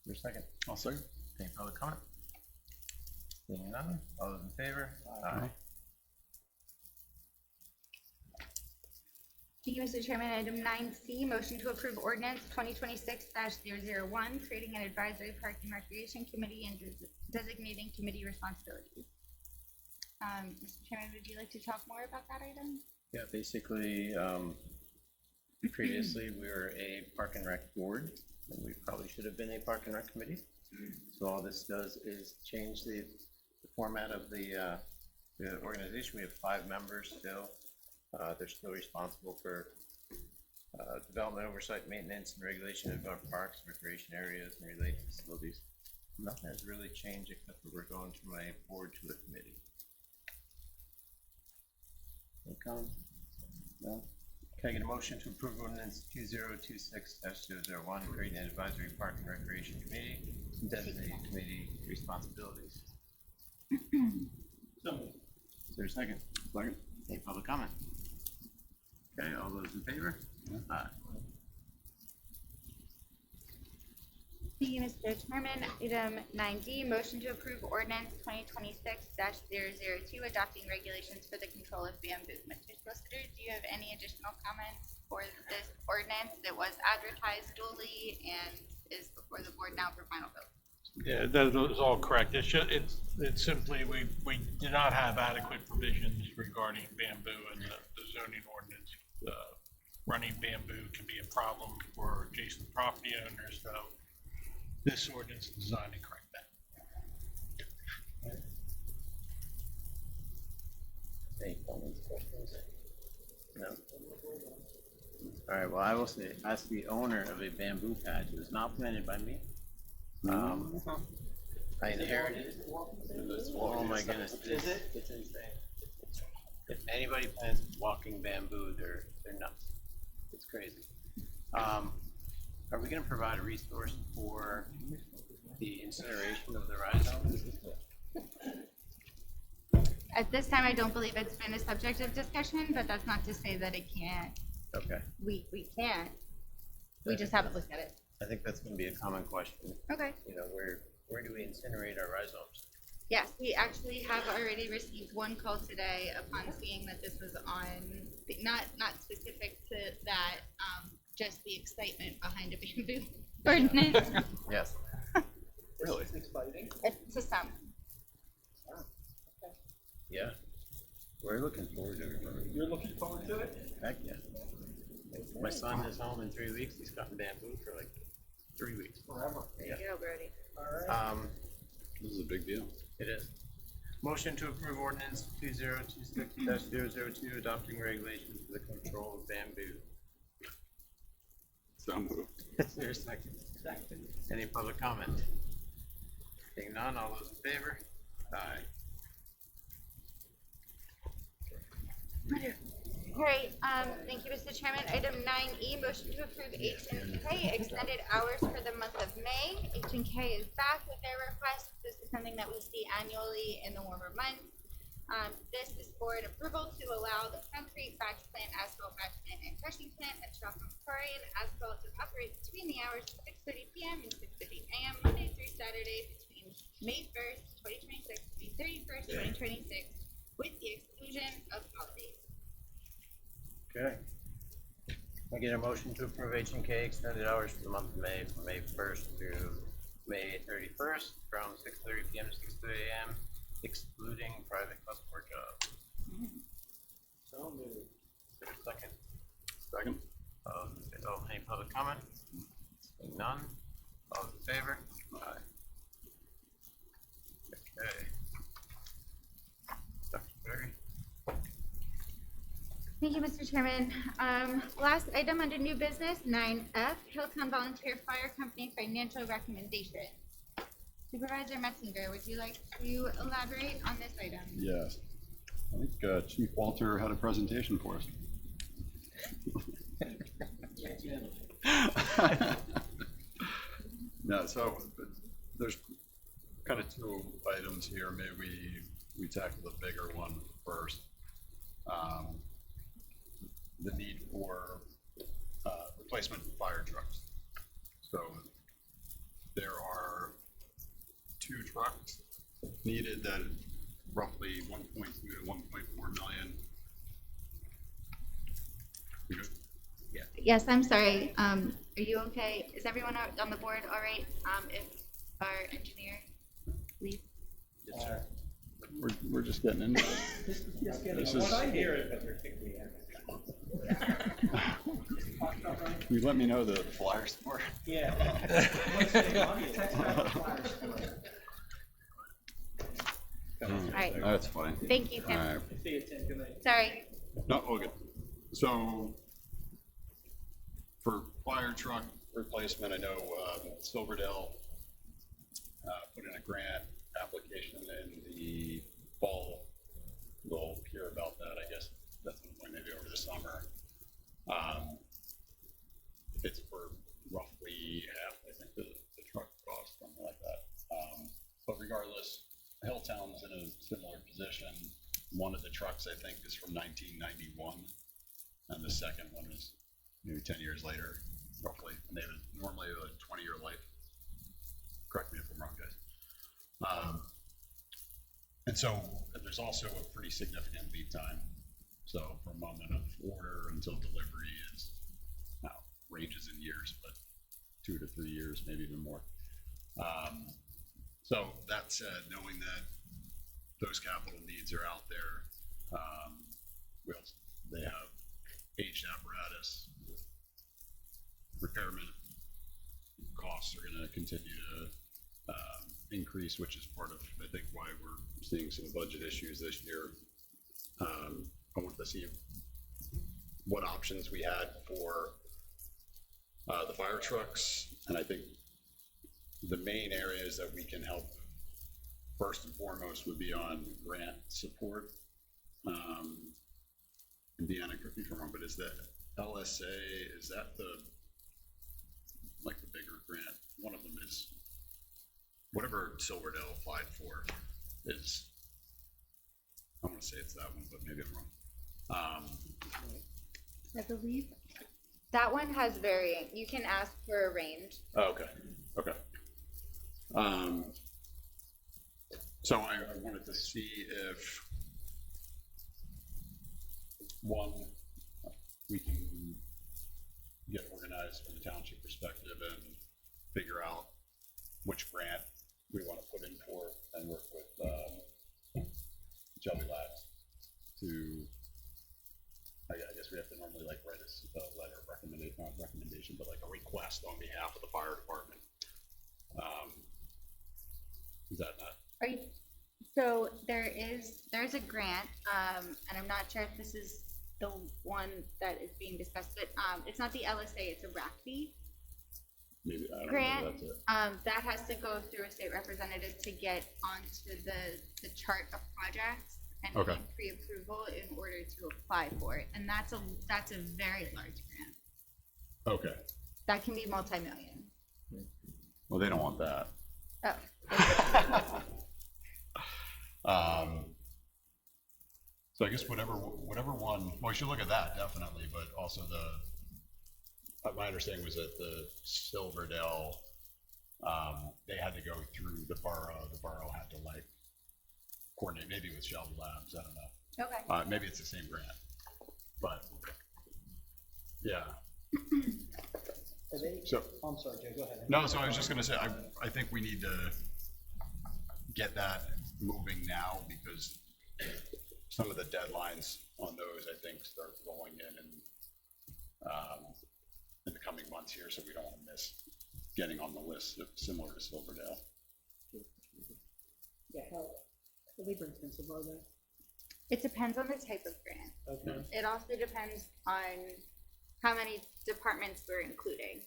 For a second? I'll second. Any public comment? Seeing none, all those in favor? Aye. Thank you, Mr. Chairman. Item 9C, motion to approve ordinance 2026-001, creating an advisory park and recreation committee and designating committee responsibilities. Mr. Chairman, would you like to talk more about that item? Yeah, basically, previously we were a park and rec board, and we probably should have been a park and rec committee. So all this does is change the format of the organization. We have 5 members still. They're still responsible for development, oversight, maintenance, and regulation of our parks, recreation areas, and related facilities. Nothing has really changed except that we're going from a board to a committee. Any comments? No? Can I get a motion to approve ordinance 2026-001, creating an advisory park and recreation committee, and designating committee responsibilities? So moved. Is there a second? Second. Any public comment? Okay, all those in favor? Aye. Thank you, Mr. Chairman. Item 9D, motion to approve ordinance 2026-002, adopting regulations for the control of bamboo. Mr. Solicitor, do you have any additional comments for this ordinance that was advertised duly and is before the board now for final vote? Yeah, that is all correct. It's simply, we do not have adequate provisions regarding bamboo in the zoning ordinance. Running bamboo can be a problem for adjacent property owners, so this ordinance is designed to correct that. Any comments, questions? No. All right, well, I will say, as the owner of a bamboo patch, it was not planted by me. I inherited it. Oh my goodness, it's insane. If anybody plants walking bamboo, they're nuts. It's crazy. Are we gonna provide a resource for the incineration of the rhizomes? At this time, I don't believe it's been a subject of discussion, but that's not to say that it can't. Okay, We can't. We just haven't looked at it. I think that's gonna be a common question. Okay. You know, where do we incinerate our rhizomes? Yes, we actually have already received one call today upon seeing that this was on, not specific to that, just the excitement behind a bamboo ordinance. Yes. Really? It's exciting. To some. Yeah. We're looking forward to it. You're looking forward to it? Heck yeah. My son is home in 3 weeks. He's cutting bamboo for like 3 weeks. Forever. Yeah. Go, Brody. All right. This is a big deal. It is. Motion to approve ordinance 2026-002, adopting regulations for the control of bamboo. So moved. Is there a second? Second. Any public comment? Seeing none, all those in favor? Aye. All right, thank you, Mr. Chairman. Item 9E, motion to approve H&K extended hours for the month of May. H&K is back with their request. This is something that we see annually in the warmer months. This is for an approval to allow the concrete batch plant, asphalt batch plant, and crushing plant at Shopton Quarry and Asphalt to operate between the hours of 6:30 p.m. and 6:30 a.m. Monday through Saturday between May 1st, 2026 to May 31st, 2026, with the exclusion of holidays. Okay. I get a motion to approve H&K extended hours for the month of May, from May 1st through May 31st, from 6:30 p.m. to 6:30 a.m., excluding private customer jobs. So moved. Is there a second? Second. Any public comment? Seeing none. All those in favor? Aye. Okay. Dr. Berry? Thank you, Mr. Chairman. Last item under new business, 9F, Hilltown Volunteer Fire Company financial recommendations. Supervisor Metzinger, would you like to elaborate on this item? Yes. I think Chief Walter had a presentation for us. No, so there's kind of two items here. Maybe we tackle the bigger one first. The need for replacement fire trucks. So there are 2 trucks needed that roughly 1.2 to 1.4 million. You good? Yeah. Yes, I'm sorry. Are you okay? Is everyone on the board all right? If our engineer leaves? Yes, sir. We're just getting into it. This is, What I hear is that they're thinking we have. you let me know the flyers for. Yeah. All right. That's fine. Thank you, All Tim. right. See you, Tim. Good night. Sorry. No, all good. So for fire truck replacement, I know Silverdale put in a grant application in the fall. We'll hear about that, I guess, at some point, maybe over the summer. It's for roughly half, I think, the truck cost, something like that. But regardless, Hilltown's in a similar position. One of the trucks, I think, is from 1991, and the second one is maybe 10 years later, roughly. And they have normally a 20-year life. Correct me if I'm wrong, guys. And so there's also a pretty significant lead time. So from moment of order until delivery is, now, ranges in years, but 2 to 3 years, maybe even more. So that said, knowing that those capital needs are out there, they have aged apparatus, repairment costs are going to continue to increase, which is part of, I think, why we're seeing some budget issues this year. I wanted to see what options we had for the fire trucks, and I think the main areas that we can help first and foremost would be on grant support. Deanna, correct me if I'm wrong, but is the LSA, is that the bigger grant? One of them is, whatever Silverdale applied for is, I want to say it's that one, but maybe I'm wrong. I believe that one has varying, you can ask for a range. Oh, okay. So I wanted to see if, one, we can get organized from the township perspective and figure out which grant we want to put in for and work with Jelly Labs to, I guess we have to normally like write a letter of recommendation, not recommendation, but like a request on behalf of the fire department. Is that not? Are you, so there's a grant, and I'm not sure if this is the one that is being discussed, but it's not the LSA, it's a RACB Maybe, I don't grant. know if that's it. That has to go through a state representative to get onto the chart of projects and Okay. get pre-approval in order to apply for it, and that's a very large grant. Okay. That can be multi-million. Well, they don't want that. Oh. So I guess whatever one, well, we should look at that definitely, but also my understanding was that the Silverdale, they had to go through the borough had to like coordinate, maybe with Shelby Labs, I don't know. Okay. Maybe it's the same grant, but yeah. Are they, So, I'm sorry, Joe, go ahead. no, so I was just gonna say, I think we need to get that moving now because some of the deadlines on those, I think, start rolling in the coming months here, so we don't want to miss getting on the list similar to Silverdale. Yeah, how labor intensive are they? It depends on the type of grant. Okay. It also depends on how many departments we're including.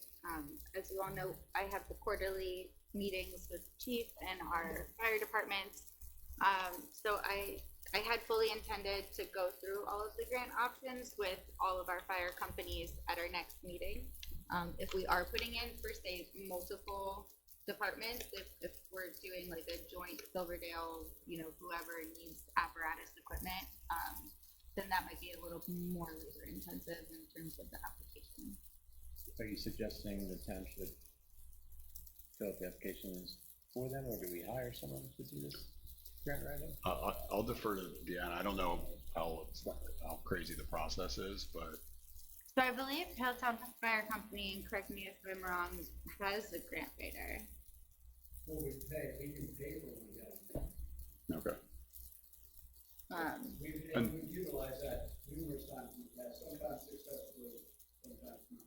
As you all know, I have the quarterly meetings with the chief and our fire departments. So I had fully intended to go through all of the grant options with all of our fire companies at our next meeting. If we are putting in for, say, multiple departments, if we're doing like a joint Silverdale, whoever needs apparatus equipment, then that might be a little more labor intensive in terms of the application. Are you suggesting the town should fill out the applications for them, or do we hire someone to do this grant writing? I'll defer to Deanna. I don't know how crazy the process is, but So I believe Hilltown Fire Company, and correct me if I'm wrong, has a grant writer. Well, we can pay for it. okay. We've utilized that numerous times in the past, sometimes successfully, sometimes not.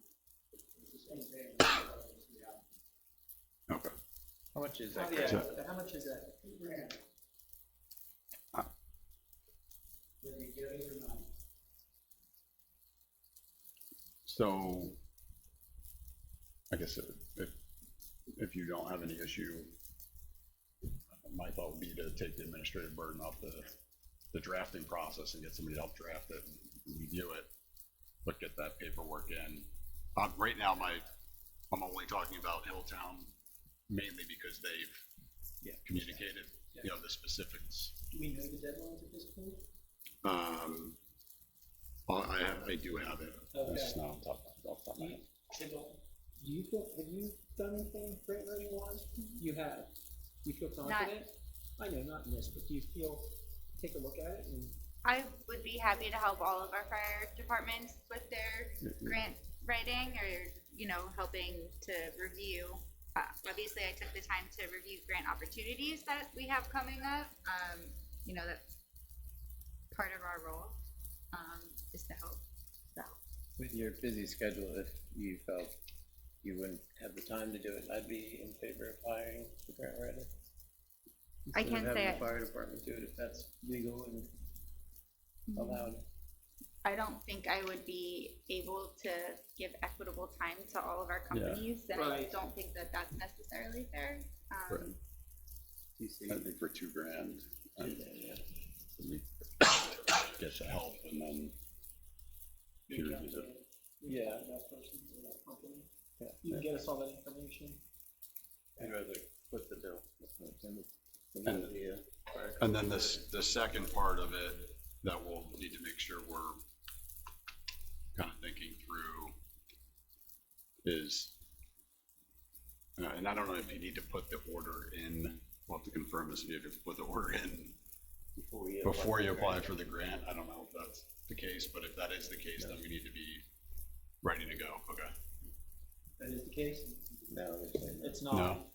It's the same thing. Okay. How much is How that? how much is that? $2,000. Whether you get it or not. So, I guess if you don't have any issue, my thought would be to take the administrative burden off the drafting process and get somebody to help draft it and review it, but get that paperwork in. Right now, I'm only talking about Hilltown mainly because they've communicated, the specifics. Do we know the deadlines at this point? I do have it. Okay. It's not off the top of my head. Do you feel, have you done anything grant writing wise? You have. You feel confident? I know, not in this, but do you feel, take a look at it and? I would be happy to help all of our fire departments with their grant writing or, helping to review. Obviously, I took the time to review grant opportunities that we have coming up. That's part of our role, is to help. So. With your busy schedule, if you felt you wouldn't have the time to do it, I'd be in favor of hiring the grant writer. I can't Instead of say having it. the fire department do it if that's legal and allowed? I don't think I would be able to give equitable time to all of our companies, and I Right. don't think that that's necessarily fair. Right. You see, I think for $2,000, and we get the help and then chooses it. Yeah, that person, that company. Yeah. You can get us all that information. I'd rather put the bill. And- And then the second part of it that we'll need to make sure we're kind of thinking through is, and I don't know if you need to put the order in, we'll have to confirm this, if you have to put the order in before you apply for the grant. I don't know if that's the case, but if that is the case, then we need to be ready to go. Okay. That is the case? No, they're saying no. It's not? No.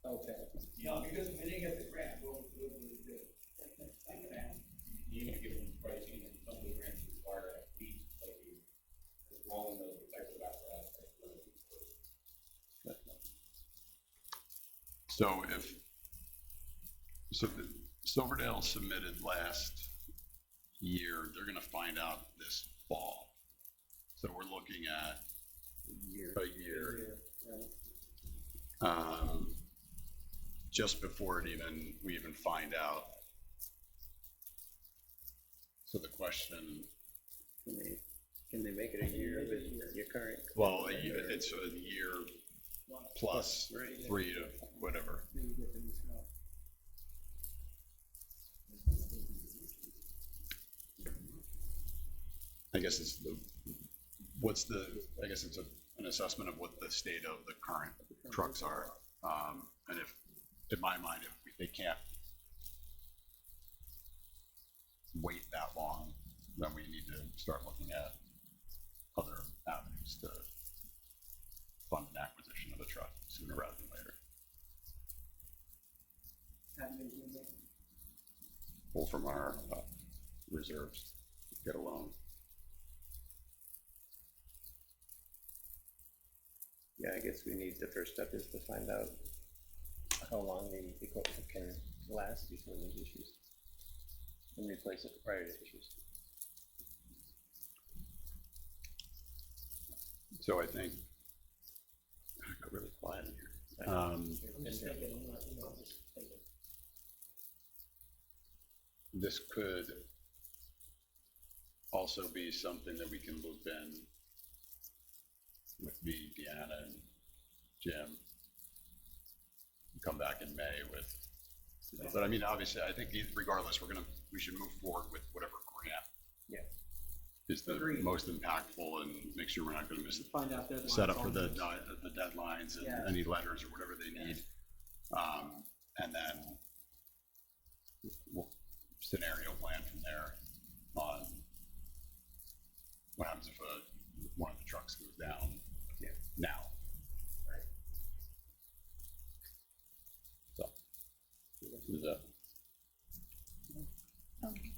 Okay. No, because if we didn't get the grant, what would we do? You need to give them pricing, and some of the grants require at least, like, rolling those protective apparatus. So Silverdale submitted last year, they're gonna find out this fall. So we're looking at a year. Just before we even find out. So the question, Can they make it a year with your current? well, it's a year plus Right. 3 to whatever. I guess it's an assessment of what the state of the current trucks are. And if, in my mind, if they can't wait that long, then we need to start looking at other avenues to fund an acquisition of a truck sooner rather than later. Pull from our reserves, get a loan. Yeah, I guess we need, the first step is to find out how long the equipment can last before there's issues. And replace it prior to issues. So I think, I got really quiet in here. I'm just thinking, I'm not, I'm just thinking. This could also be something that we can loop in with me, Deanna, and Jim. Come back in May with, but I mean, obviously, I think regardless, we should move forward with whatever grant. Yeah. Is the Agreed. most impactful and make sure we're not gonna miss Find out deadlines. set up for on the this. deadlines and Yeah. any letters or whatever they need. And then we'll scenario plan from there on what happens if one of the trucks goes down now. Right. So, is that,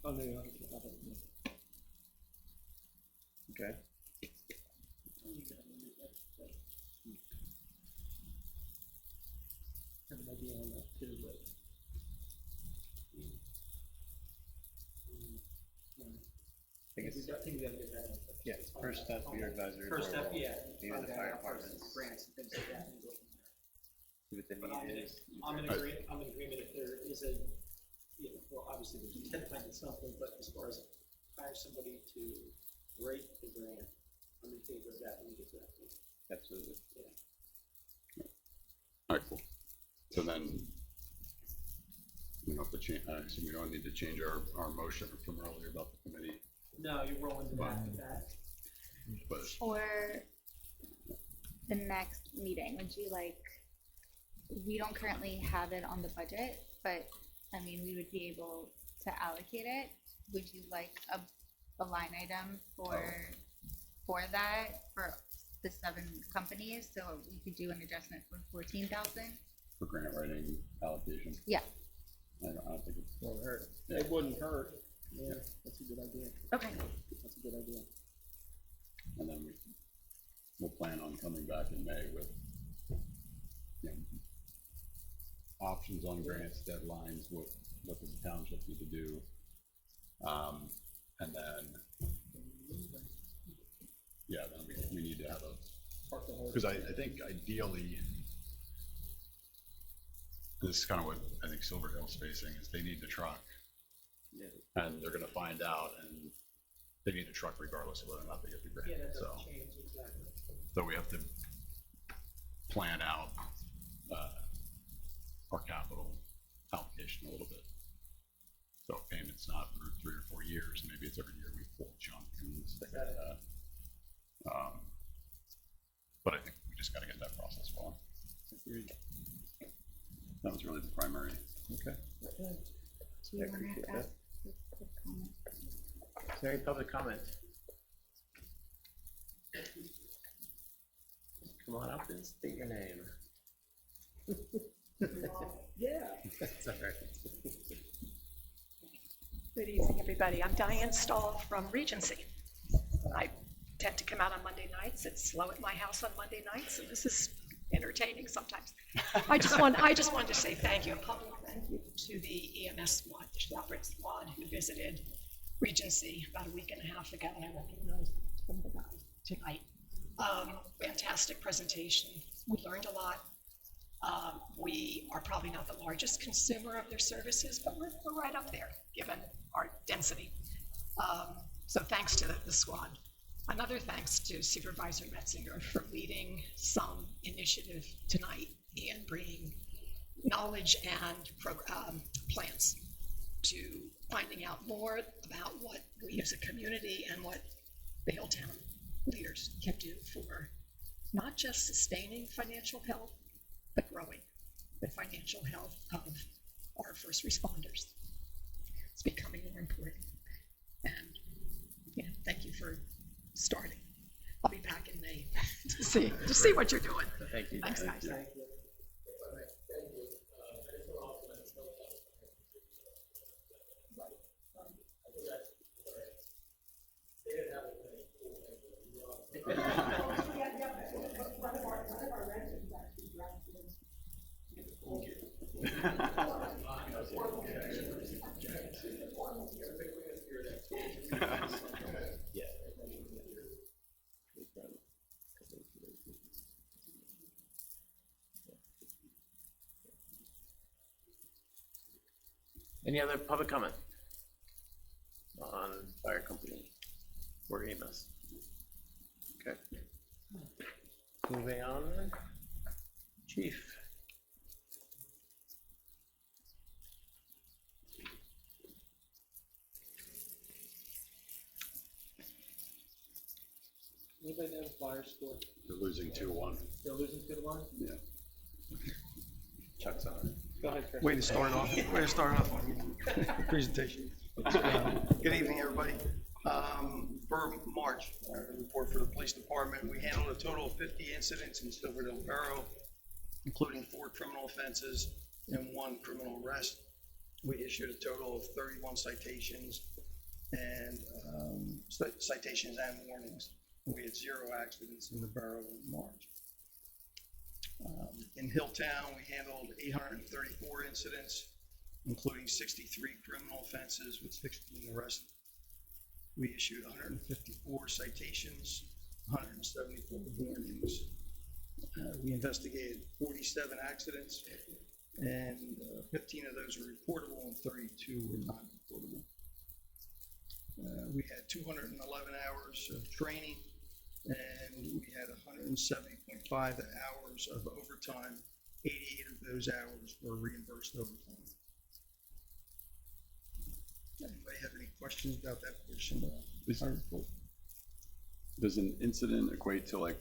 Oh, no, you don't have to have it. Okay. Have an idea on that too, but. I guess, I think we gotta get that. yeah, first step for your advisory. First board step, will yeah. be with the find fire out first departments, Grants and things like that, and go from there. see what the But need is. I'm in agreement if there is a, you know, well, obviously there's a deadline and something, but as far as hire somebody to rate the grant, I'm in favor of that when we get to that point. Absolutely. all right, cool. So then, we don't have to change, so we don't need to change our motion from earlier about the committee, No, you're rolling it back to back. but For the next meeting, would you like, we don't currently have it on the budget, but, I mean, we would be able to allocate it. Would you like a line item for that, for the 7 companies, so we could do an adjustment for 14,000? for grant writing allocation. Yeah. I don't think it's, Won't hurt. Yeah. It wouldn't hurt. Yeah, that's a good idea. Okay. That's a good idea. and then we'll plan on coming back in May with, you know, options on grants, deadlines, what does the township need to do? And then, yeah, then we need to have because I think ideally, this is kind of what I think Silver Hill's facing, is they need the truck. And they're gonna find out, and they need a truck regardless of whether or not they get the grant, so. So we have to plan out, our capital allocation a little bit. So payment's not for 3 or 4 years, maybe it's every year we pull a chunk and stick it at that. But I think we just gotta get that process going. That was really the primary. Okay. Do you want to ask a quick comment? Is there any public comment? Come on up and state your name. Yeah. That's all right. Good evening, everybody. I'm Diane Stahl from Regency. I tend to come out on Monday nights. It's slow at my house on Monday nights, and this is entertaining sometimes. I just wanted to say thank you, a public thank you to the EMS squad, the Shepherd squad, who visited Regency about a week and a half ago, and I recognized some of the guys tonight. Fantastic presentation. We learned a lot. We are probably not the largest consumer of their services, but we're right up there, given our density. So thanks to the squad. Another thanks to Supervisor Metzinger for leading some initiative tonight and bringing knowledge and plans to finding out more about what we as a community and what the Hilltown leaders can do for not just sustaining financial health, but growing the financial health of our first responders. It's becoming more important. And yeah, thank you for starting. I'll be back in May to see what you're doing. Thank you. Thanks, guys. Any other public comment on fire company or EMS? Okay. Moving on, Chief. Anybody know the Flyers score? They're losing 2-1. They're losing 2-1? Yeah. Chuck's on. Go ahead, Chris. Way to start off on the presentation. Good evening, everybody. For March, report for the police department, we handled a total of 50 incidents in Silverdale Borough, including 4 criminal offenses and 1 criminal arrest. We issued a total of 31 citations and citations and warnings. We had 0 accidents in the borough in March. In Hilltown, we handled 834 incidents, including 63 criminal offenses with 16 arrests. We issued 154 citations, 174 warnings. We investigated 47 accidents, and 15 of those were reportable and 32 were not reportable. We had 211 hours of training, and we had 170.5 hours of overtime. 88 of those hours were reimbursed overtime. Anybody have any questions about that portion of our report? Does an incident equate to is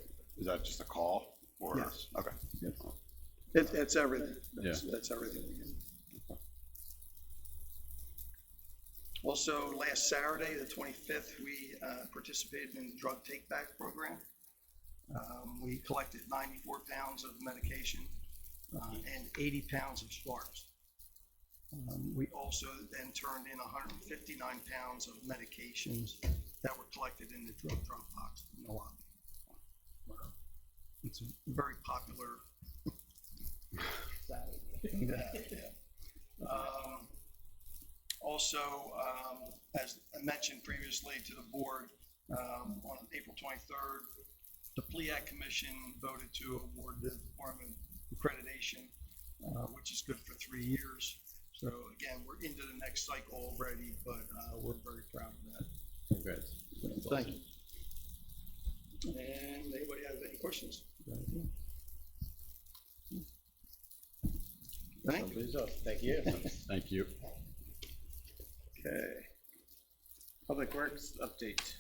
that just a call? Or? Yes. Okay. Yep. It's everything. That's everything. Also, last Saturday, the 25th, we participated in the drug take-back program. We collected 94 pounds of medication and 80 pounds of sharps. We also then turned in 159 pounds of medications that were collected in the drug drop box in the lobby. It's a very popular thing to have. Also, as I mentioned previously to the board, on April 23rd, the PLEAC Commission voted to award the Department accreditation, which is good for 3 years. So again, we're into the next cycle already, but we're very proud of that. Congrats. Thank you. And anybody have any questions? Thank you. Nobody's up. Thank you. Thank you. Okay. Public Works update.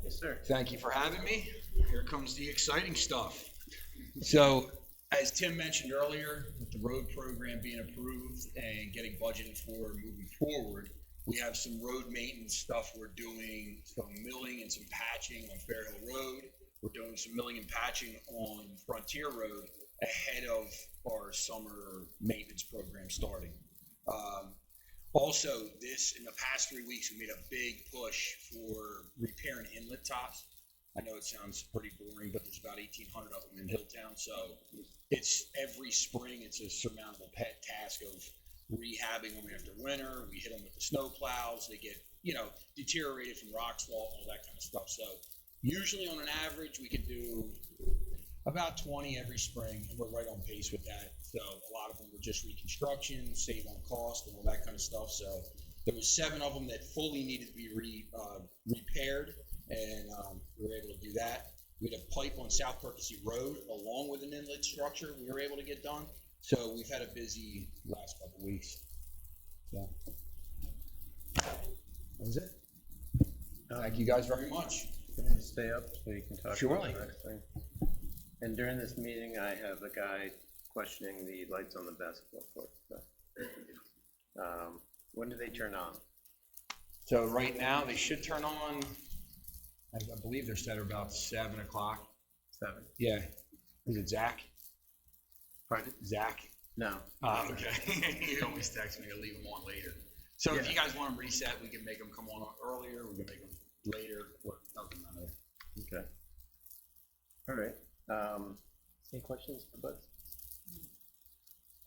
Yes, sir. Thank you for having me. Here comes the exciting stuff. So, as Tim mentioned earlier, with the road program being approved and getting budgeted for moving forward, we have some road maintenance stuff. We're doing some milling and some patching on Fair Hill Road. We're doing some milling and patching on Frontier Road ahead of our summer maintenance program starting. Also, in the past 3 weeks, we made a big push for repairing inlet tops. I know it sounds pretty boring, but there's about 1,800 of them in Hilltown. So it's every spring, it's a surmountable pet task of rehabbing them after winter. We hit them with the snow plows. They get, deteriorated from rock salt and all that kind of stuff. So usually on an average, we could do about 20 every spring, and we're right on pace with that. So a lot of them were just reconstruction, save on cost and all that kind of stuff. So there was 7 of them that fully needed to be repaired, and we were able to do that. We had a pipe on South Percy Road along with an inlet structure we were able to get done. So we've had a busy last couple of weeks. So that was it. Thank you guys very much. Can you stay up so you can talk Surely. about the next thing? And during this meeting, I have a guy questioning the lights on the basketball court. So, when do they turn on? So right now they should turn on, I believe they're set about 7 o'clock. 7? Yeah. Is it Zach? Pardon? Zach? No. Okay. He always texts me to leave them on later. So if you guys want them reset, we can make them come on earlier, we can make them later, or it doesn't matter. Okay. All right. Any questions for Bud?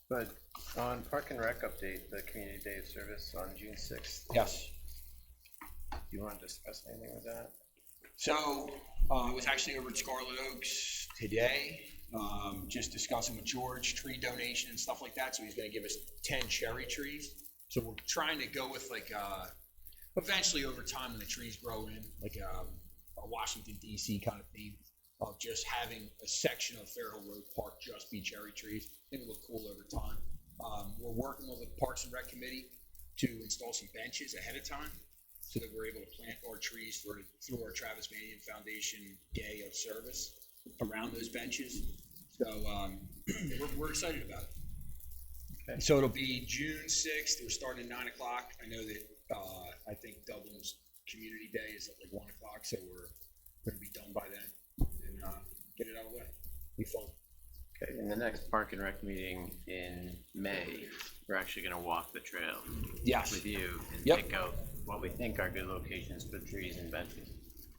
Bud, on Park and Rec update, the Community Day of Service on June 6th. Yes. Do you want to discuss anything with that? So I was actually over at Scarlet Oaks today, just discussing with George tree donation and stuff like that. So he's going to give us 10 cherry trees. So we're trying to go with eventually over time when the trees grow in, like a Washington DC kind of theme of just having a section of Fair Hill Road Park just be cherry trees. I think it'll look cool over time. We're working with the Parks and Rec Committee to install some benches ahead of time so that we're able to plant our trees through our Travis Manion Foundation Day of Service around those benches. So we're excited about it. Okay. So it'll be June 6th. We're starting at 9 o'clock. I know that I think Dublin's Community Day is at like 1 o'clock, so we're going to be done by then and get it out of the way. Be fun. Okay, in the next Park and Rec meeting in May, we're actually going to walk the trail. Yes. With you and pick out what we think are good locations for trees and benches.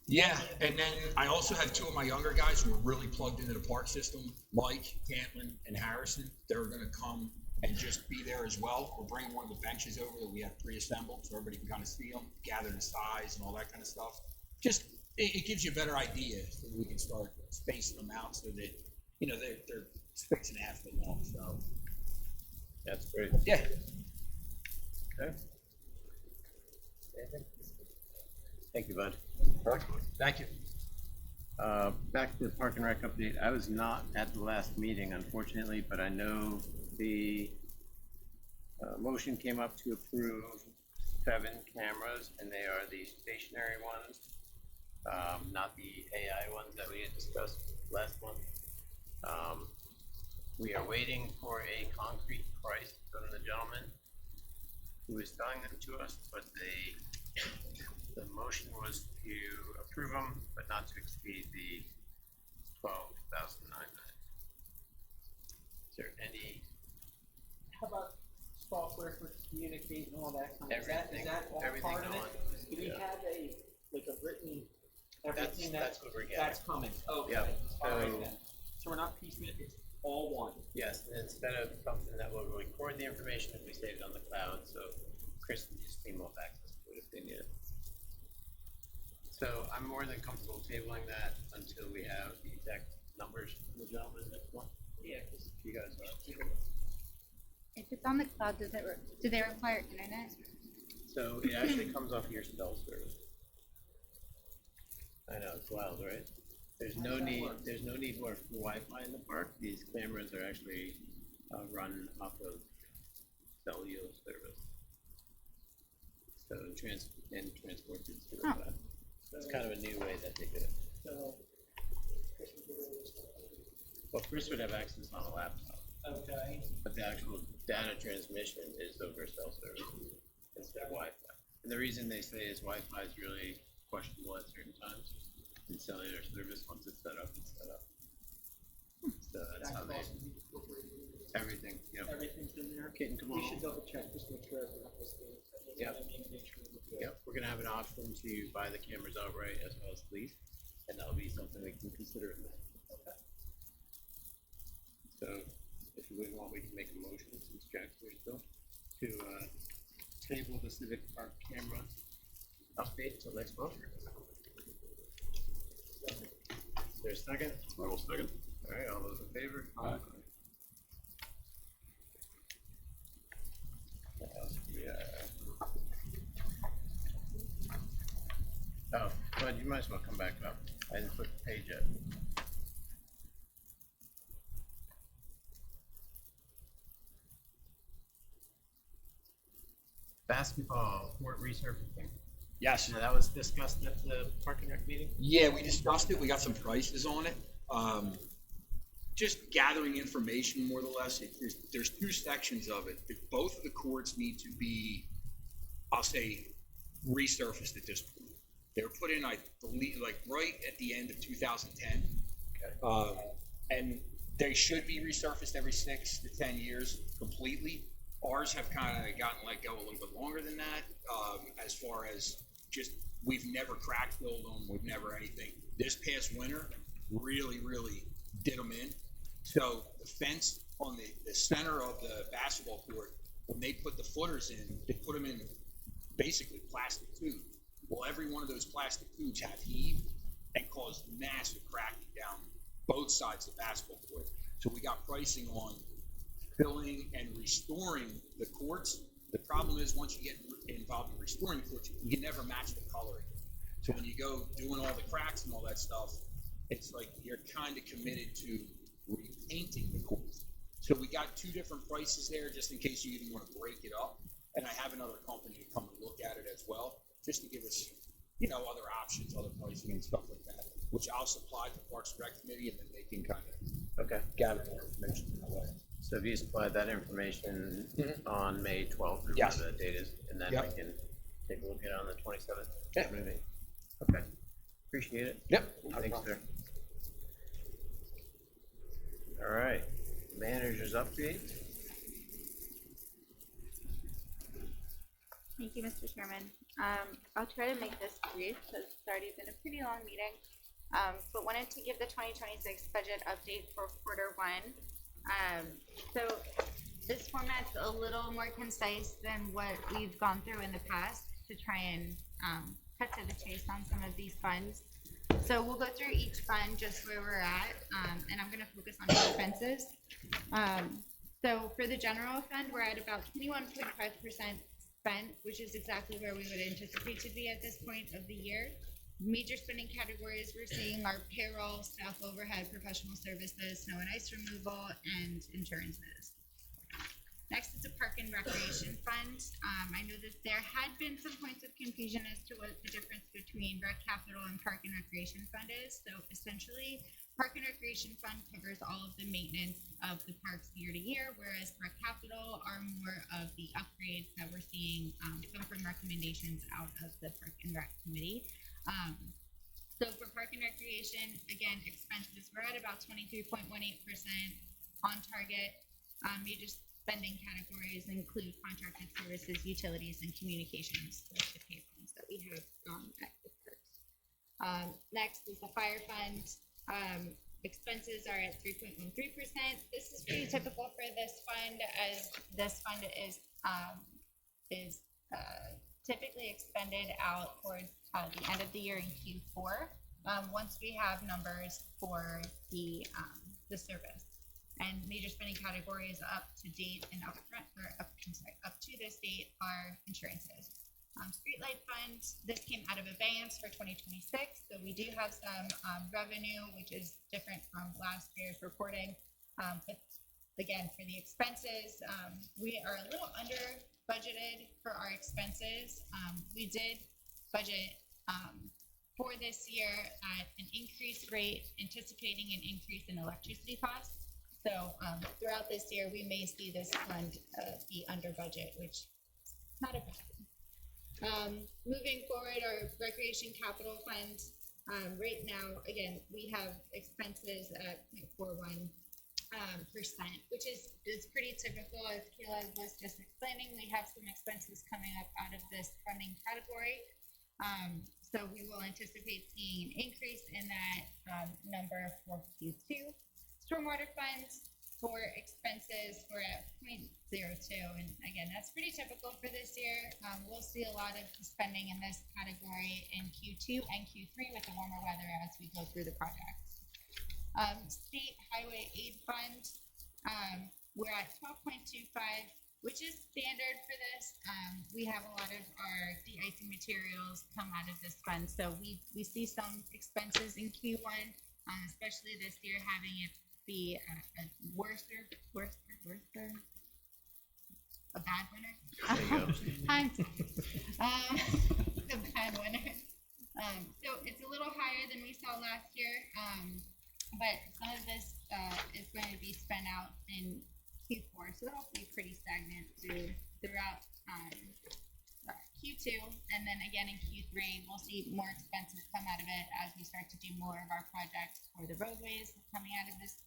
Yeah, and then I also have 2 of my younger guys who are really plugged into the park system, Mike, Cantlin, and Harrison. They're going to come and just be there as well. We're bringing one of the benches over that we have pre-assembled so everybody can kind of see them, gather the size and all that kind of stuff. Just, it gives you a better idea so we can start spacing them out so that, they're 6.5 feet long, so. That's great. Yeah. Okay. Thank you, Bud. Thank you. Back to the Park and Rec update. I was not at the last meeting, unfortunately, but I know the motion came up to approve 7 cameras, and they are the stationary ones, not the AI ones that we had discussed last month. We are waiting for a concrete price from the gentleman who is selling them to us, but the motion was to approve them, but not to exceed the $12,900. Is there any? How about software for communicating and all that kind of, is that all Everything part of it? on. Do we have a written everything That's what we're getting. that's coming, okay, Yeah, all right so- then. So we're not piecemeal, it's all one. Yes, and instead of something that will record the information if we save it on the cloud, so Chris and his team will have access to it if they need it. So I'm more than comfortable tabling that until we have the exact numbers from the gentleman next month. Yeah, 'cause You guys are. If it's on the cloud, do they require internet? So it actually comes off your cell service. I know, it's wild, right? There's no need for Wi-Fi in the park. These cameras are actually run off of cellular service. So transport it to that. That's kind of a new way that they do it. so. Well, Chris would have access on a laptop, Okay, but the actual data transmission is over cell service instead of Wi-Fi. And the reason they say is Wi-Fi is really questionable at certain times. In cellular service, once it's set up, it's set up. So that's how they, everything, you know. everything's in there. Kit and We Kamal. should double check, just make sure everything was good. Yep. Make sure we're good. Yep, we're gonna have an option to buy the cameras outright as well as lease, and that'll be something we can consider in that. Okay. So, if you would want, we can make a motion, since Jack's here still, to, table the Civic Park camera update till next month. Is there a second? I will second. All right, all those in favor? Aye. What else do we have? Oh, Bud, you might as well come back up. I didn't flip the page yet. Basketball court resurfacing. Yes. Now, that was discussed at the parking rec meeting? Yeah, we discussed it. We got some prices on it. Just gathering information more or less. There's two sections of it. Both of the courts need to be, I'll say, resurfaced at this point. They were put in, I believe, like right at the end of 2010. Okay. And they should be resurfaced every 6 to 10 years completely. Ours have kind of gotten let go a little bit longer than that, as far as just, we've never crack filled them, we've never anything. This past winter, really did them in. So the fence on the center of the basketball court, when they put the footers in, they put them in basically plastic tubes. Well, every one of those plastic tubes have heaved and caused massive cracking down both sides of the basketball court. So we got pricing on filling and restoring the courts. The problem is once you get involved in restoring the courts, you can never match the color again. So when you go doing all the cracks and all that stuff, it's like you're kind of committed to repainting the courts. So we got two different prices there just in case you even want to break it up. And I have another company to come and look at it as well, just to give us, other options, other pricing and stuff like that, which I'll supply to Parks and Rec Committee, and then they can kind of gather more information that way. So if you supplied that information on May 12th, or Yes. whatever that date is, and then Yep. we can take a look at it on the 27th? Yeah. Maybe. Okay, appreciate it. Yep. Thanks, sir. All right, managers update. Thank you, Mr. Chairman. I'll try to make this brief because it's already been a pretty long meeting. But wanted to give the 2026 budget update for Q1. So this format's a little more concise than what we've gone through in the past to try and cut to the chase on some of these funds. So we'll go through each fund just where we're at, and I'm going to focus on expenses. So for the general fund, we're at about 21.5% spent, which is exactly where we would anticipate to be at this point of the year. Major spending categories we're seeing are payroll, staff overhead, professional services, snow and ice removal, and insurances. Next is the Park and Recreation Fund. I know that there had been some points of confusion as to what the difference between Rec Capital and Park and Recreation Fund is. So essentially, Park and Recreation Fund covers all of the maintenance of the parks year to year, whereas Rec Capital are more of the upgrades that we're seeing come from recommendations out of the Park and Rec Committee. So for Park and Recreation, again, expenses, we're at about 23.18% on target. Major spending categories include contracted services, utilities, and communications, like the pay phones that we have at the parks. Next is the fire fund. Expenses are at 3.13%. This is pretty typical for this fund, as this fund is typically expended out towards the end of the year in Q4. Once we have numbers for the service and major spending categories up to date and up to this date are insurances. Streetlight fund, this came out of abeyance for 2026, so we do have some revenue, which is different from last year's reporting. But again, for the expenses, we are a little under budgeted for our expenses. We did budget for this year at an increased rate, anticipating an increase in electricity costs. So throughout this year, we may see this fund be under budget, which is not a problem. Moving forward, our recreation capital fund, right now, again, we have expenses at 0.41%, which is pretty typical. As Kayla was just explaining, we have some expenses coming up out of this funding category. So we will anticipate seeing an increase in that number for Q2. Stormwater funds for expenses, we're at 0.02, and again, that's pretty typical for this year. We'll see a lot of spending in this category in Q2 and Q3 with the warmer weather as we go through the projects. State Highway Aid Fund, we're at 12.25, which is standard for this. We have a lot of our de-icing materials come out of this fund, so we see some expenses in Q1, especially this year, having it be a bad winter. A bad winter. So it's a little higher than we saw last year, but some of this is going to be spent out in Q4, so it'll be pretty stagnant throughout Q2, and then again in Q3, we'll see more expenses come out of it as we start to do more of our projects for the roadways coming out of this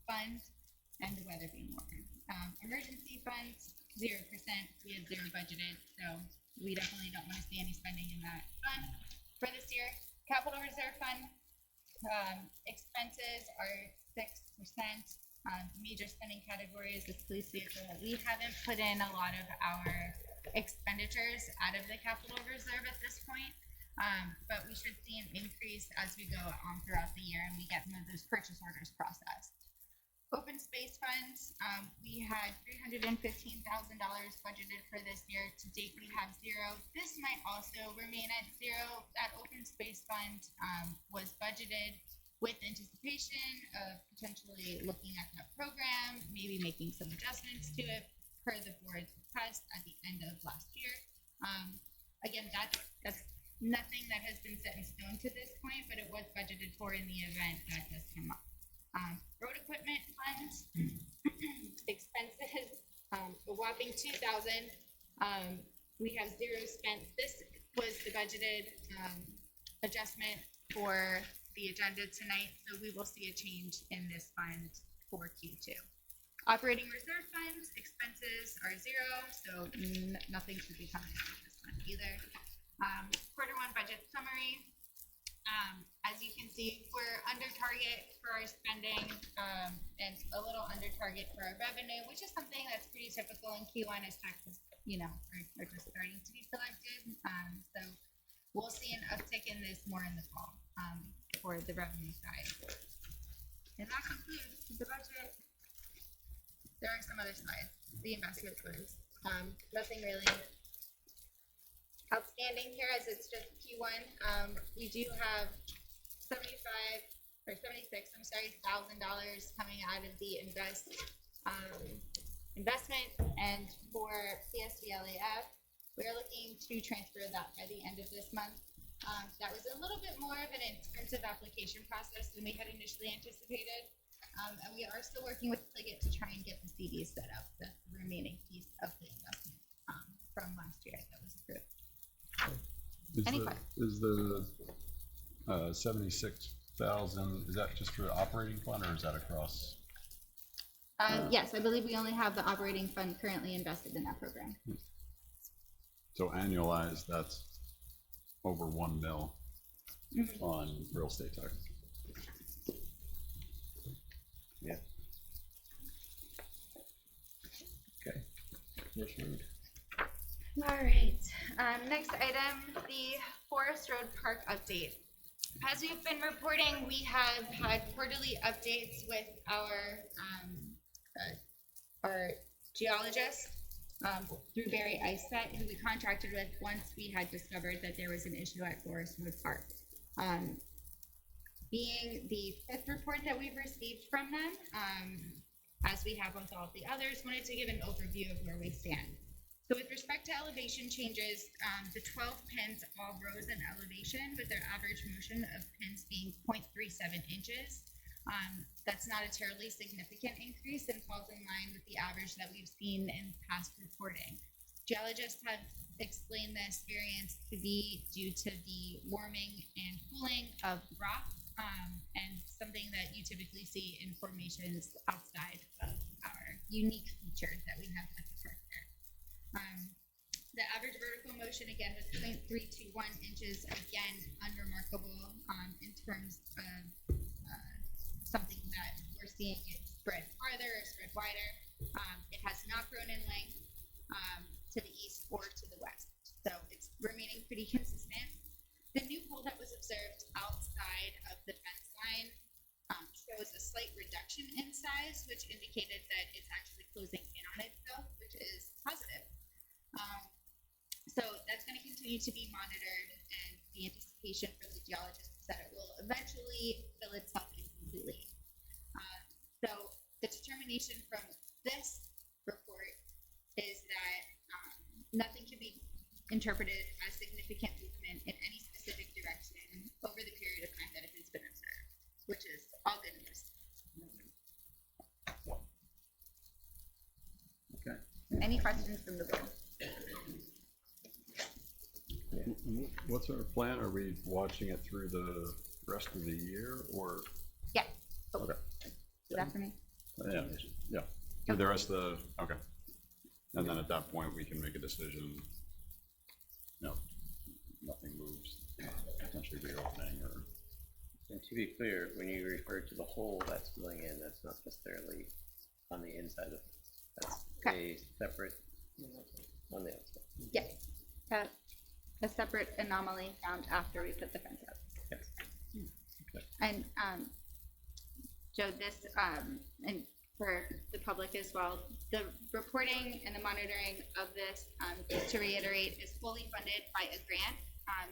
fund, and the weather being warmer. Emergency funds, 0%. We had 0 budgeted, so we definitely don't want to see any spending in that fund for this year. Capital Reserve Fund, expenses are 6%. Major spending categories is police vehicle. We haven't put in a lot of our expenditures out of the capital reserve at this point, but we should see an increase as we go on throughout the year and we get some of those purchase orders processed. Open space funds, we had $315,000 budgeted for this year. To date, we have 0. This might also remain at 0. That open space fund was budgeted with anticipation of potentially looking at that program, maybe making some adjustments to it per the board's request at the end of last year. Again, that's nothing that has been set in stone to this point, but it was budgeted for in the event that does come up. Road equipment funds, expenses, a whopping $2,000. We have 0 spent. This was the budgeted adjustment for the agenda tonight, so we will see a change in this fund for Q2. Operating reserve funds, expenses are 0, so nothing should be coming out of this fund either. Q1 budget summary. As you can see, we're under target for our spending and a little under target for our revenue, which is something that's pretty typical in Q1 as taxes, are just starting to be collected. So we'll see an uptick in this more in the fall for the revenue side. And that concludes the budget. There are some other slides, the investment funds. Nothing really outstanding here as it's just Q1. We do have $76,000 coming out of the investment, and for PSVLAF, we're looking to transfer that by the end of this month. That was a little bit more of an expensive application process than we had initially anticipated, and we are still working with Pliget to try and get the CDs set up. That's the remaining piece of the investment from last year that was approved. Is the 76,000, is that just for the operating fund or is that across? Yes, I believe we only have the operating fund currently invested in that program. So annualized, that's over $1 million. on real estate tax. Yeah. Okay. Commissioner Reed. All right, next item, the Forest Road Park update. As we've been reporting, we have had quarterly updates with our geologist, through Barry Iceset, who we contracted with once we had discovered that there was an issue at Forest Road Park. Being the fifth report that we've received from them, as we have with all of the others, wanted to give an overview of where we stand. So with respect to elevation changes, the 12 pins all rose in elevation with their average motion of pins being 0.37 inches. That's not a terribly significant increase and falls in line with the average that we've seen in past reporting. Geologists have explained this variance to be due to the warming and cooling of rock, and something that you typically see in formations outside of our unique features that we have at the park there. The average vertical motion again was 0.321 inches, again unremarkable in terms of something that we're seeing it spread farther or spread wider. It has not grown in length to the east or to the west, so it's remaining pretty consistent. The new hole that was observed outside of the fence line shows a slight reduction in size, which indicated that it's actually closing in on itself, which is positive. So that's going to continue to be monitored, and the anticipation from the geologists is that it will eventually fill itself in completely. So the determination from this report is that nothing can be interpreted as significant movement in any specific direction over the period of time that it has been observed, which is all good news. Okay. Any questions from the board? What's our plan? Are we watching it through the rest of the year or? Yeah. Okay. Is that for me? Yeah, through the rest of the, okay. And then at that point, we can make a decision, nothing moves, potentially reopening or. And to be clear, when you refer to the hole that's filling in, that's not necessarily on the inside of it. That's a separate, on the outside. Yeah. A separate anomaly found after we put the fence up. Yes. Okay. And Joe, this, and for the public as well, the reporting and the monitoring of this, just to reiterate, is fully funded by a grant.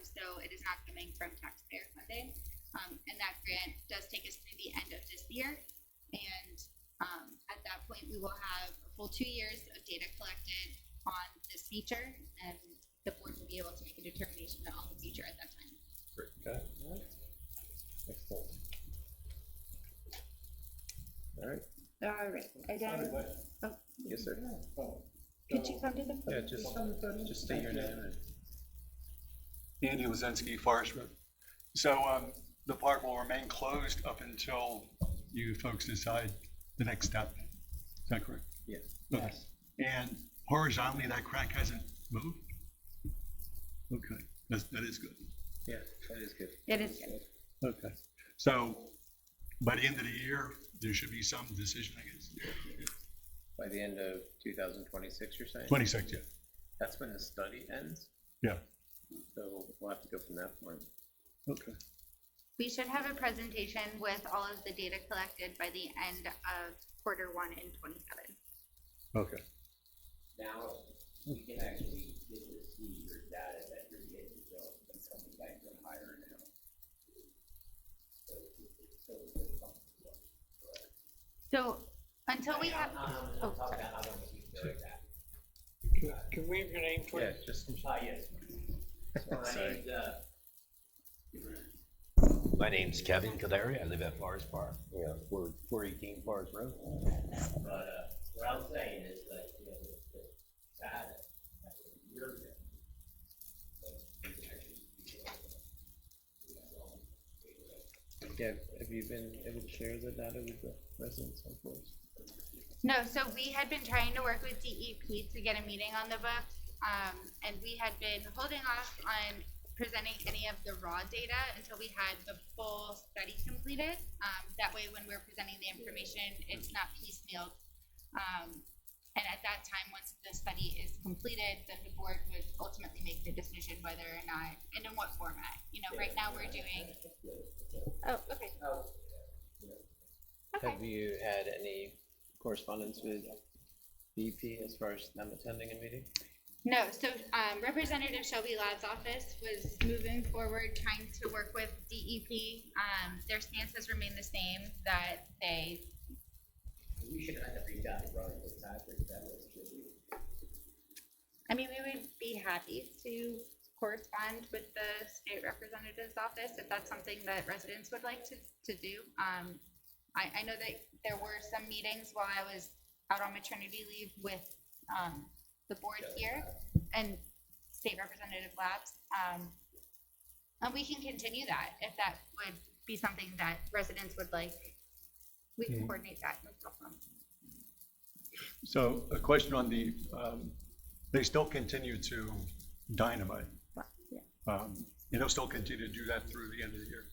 So it is not coming from taxpayer funding. And that grant does take us through the end of this year. And at that point, we will have a full 2 years of data collected on this feature, and the board will be able to make a determination on the feature at that time. Great. Okay. All right. Excellent. All right. All right. Oh, Yes, sir. could you come to the? Yeah, just state your name and. Andy Lazinski, Forest Road. So the park will remain closed up until you folks decide the next step. Is that correct? Yeah. Okay. And horizontally, that crack hasn't moved? Okay, that is good. Yeah, that is good. It is good. Okay. So by the end of the year, there should be some decision, I guess. By the end of 2026, you're saying? 26, yeah. That's when the study ends? Yeah. So we'll have to go from that point. Okay. We should have a presentation with all of the data collected by the end of Q1 in 27. Okay. Now, we can actually get to see your data that you're getting, so it's coming back to higher now. So until we have, oh, sorry. Can we have your name, please? Yeah, just. Yes. My Sorry. name's, my name's Kevin Kadari. I live at Forest Park. Yeah, 418 Forest Road. But what I'm saying is that, you know, the data that you're getting. Yeah, have you been able to share the data with the residents on Forest? No, so we had been trying to work with DEP to get a meeting on the books, and we had been holding off on presenting any of the raw data until we had the full study completed. That way, when we're presenting the information, it's not piecemealed. And at that time, once the study is completed, then the board would ultimately make the decision whether or not, and in what format. You know, right now we're doing. Oh, okay. Okay. Have you had any correspondence with DEP as far as them attending a meeting? No, so Representative Shelby Ladd's office was moving forward, trying to work with DEP. Their stance has remained the same, that they. We should kind of reach out and run with Patrick, that was really. I mean, we would be happy to correspond with the state representative's office if that's something that residents would like to do. I know that there were some meetings while I was out on maternity leave with the board here and State Representative Labs. And we can continue that if that would be something that residents would like. We can coordinate that, no problem. So a question on the, they still continue to dynamite. Yeah. They'll still continue to do that through the end of the year.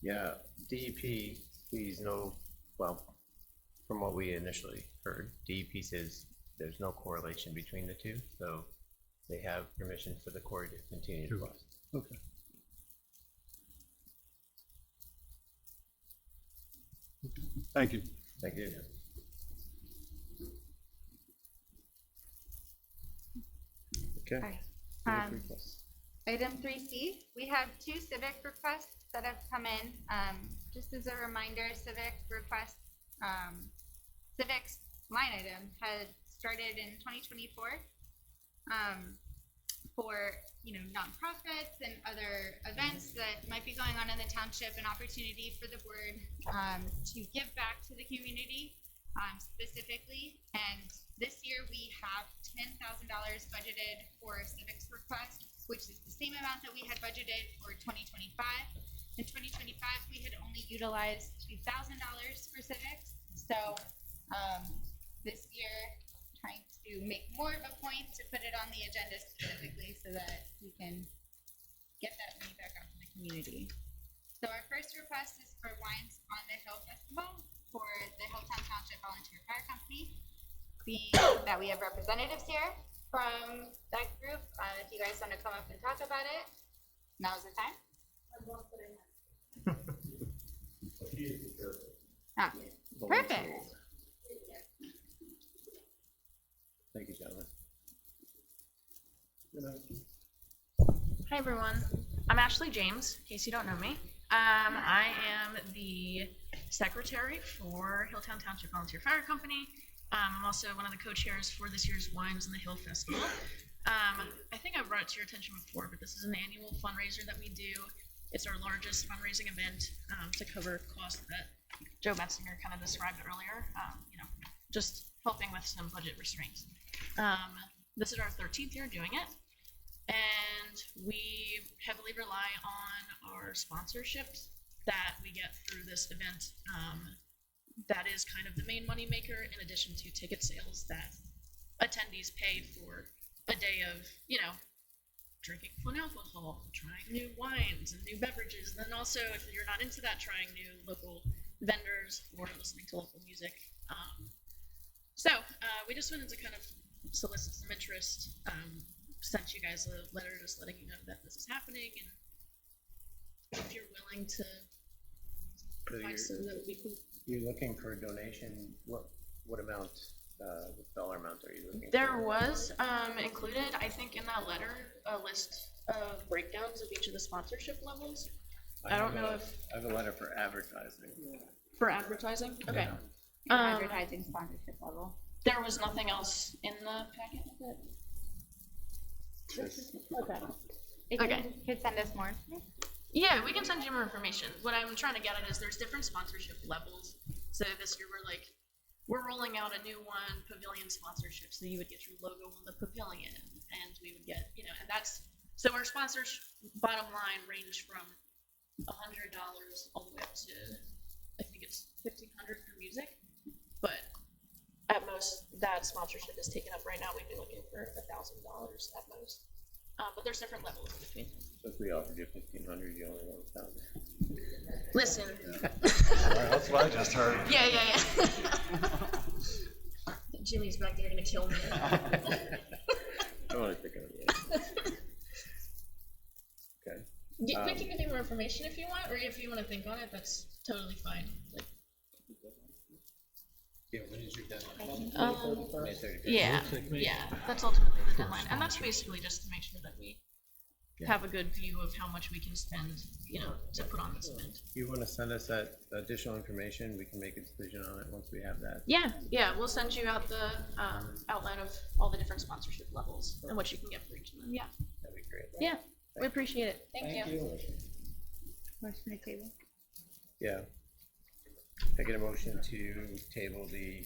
Yeah, DEP, please know, well, from what we initially heard, DEP says there's no correlation between the two, so they have permission for the quarry to continue to bust. Okay. Thank you. Thank you. Okay. Item 3C, we have 2 civic requests that have come in. Just as a reminder, civics line item had started in 2024 for nonprofits and other events that might be going on in the township, an opportunity for the board to give back to the community specifically. And this year we have $10,000 budgeted for civics request, which is the same amount that we had budgeted for 2025. In 2025, we had only utilized $2,000 for civics. So this year, trying to make more of a point to put it on the agenda specifically so that we can get that money back out to the community. So our first request is for Wines on the Hill Festival for the Hilltown Township Volunteer Fire Company. Being that we have representatives here from that group, if you guys want to come up and talk about it, now's the time. Perfect. Thank you, gentlemen. Hi, everyone. I'm Ashley James, in case you don't know me. I am the secretary for Hilltown Township Volunteer Fire Company. I'm also one of the co-chairs for this year's Wines on the Hill Festival. I think I brought it to your attention before, but this is an annual fundraiser that we do. It's our largest fundraising event to cover costs that Joe Metzinger kind of described earlier, just helping with some budget restraints. This is our 13th year doing it, and we heavily rely on our sponsorships that we get through this event. That is kind of the main money maker, in addition to ticket sales that attendees pay for a day of, drinking fun alcohol, trying new wines and new beverages, and then also, if you're not into that, trying new local vendors or listening to local music. So we just wanted to kind of solicit some interest, sent you guys a letter just letting you know that this is happening, and if you're willing to provide some, that would be cool. You're looking for a donation, what amount, what dollar amount are you looking for? There was included, I think, in that letter, a list of breakdowns of each of the sponsorship levels. I don't know if... I have a letter for advertising. For advertising? Okay. Yeah. Advertising sponsorship level. There was nothing else in the packet of it? Okay. Okay. Could send us more. Yeah, we can send you more information. What I'm trying to get at is there's different sponsorship levels. So this year we're rolling out a new one, pavilion sponsorship. So you would get your logo on the pavilion, and we would get, and that's, so our sponsors bottom line range from $100 all the way up to, I think it's $1,500 for music, but at most that sponsorship is taken up right now. We'd be looking for $1,000 at most. but there's different levels in between. So if we offered you 1,500, you only want 1,000. Listen. That's what I just heard. Yeah. Jimmy's back there gonna kill me. I want to think of it. Okay. We can give you more information if you want, or if you want to think on it, that's totally fine. Like, Yeah, when is your deadline? May 31st. Yeah, that's ultimately the deadline, and that's basically just to make sure that we have a good view of how much we can spend, to put on this event. You want to send us that additional information, we can make a decision on it once we have that. Yeah, we'll send you out the outline of all the different sponsorship levels and what you can get for each of them. Yeah. That'd be great. Yeah, we appreciate it. Thank you. Motion to table. Yeah. I get a motion to table the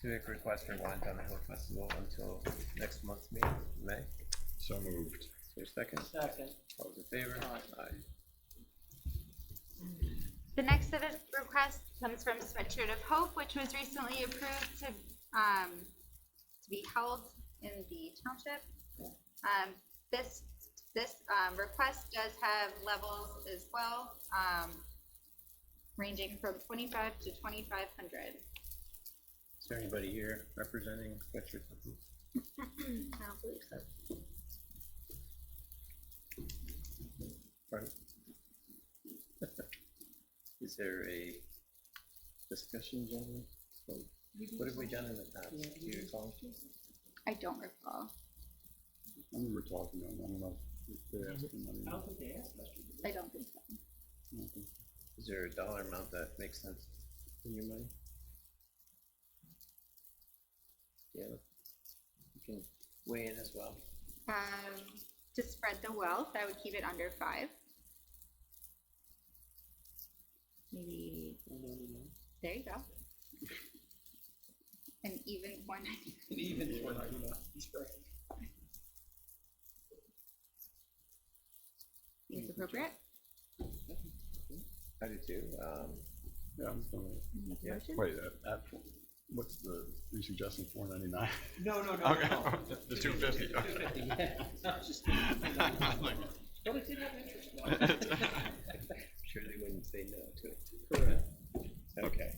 civic request for Wines on the Hill Festival until next month's meeting, May. So moved. Is there a second? Second. All those in favor? Aye. The next civic request comes from Sweatshirt of Hope, which was recently approved to be held in the township. This request does have levels as well, ranging from 25 to 2,500. Is there anybody here representing Sweatshirt of Hope? I don't believe so. Pardon? Is there a discussion, gentlemen? What have we done in the past? Do you recall? I don't recall. I remember talking to them. I don't know if they asked for money. I don't think they asked us. I don't think so. Is there a dollar amount that makes sense in your mind? Yeah, you can weigh in as well. To spread the wealth, I would keep it under 5. Maybe, there you go. An even 4.99. An even 4.99. Think it's appropriate? I do too. Yeah, I'm going Yeah. Wait, what's you suggesting, $4.99? No. Okay, the $2.50. $2.50, yeah. Just but it did have interest. Sure they wouldn't say no to it. Correct. Okay.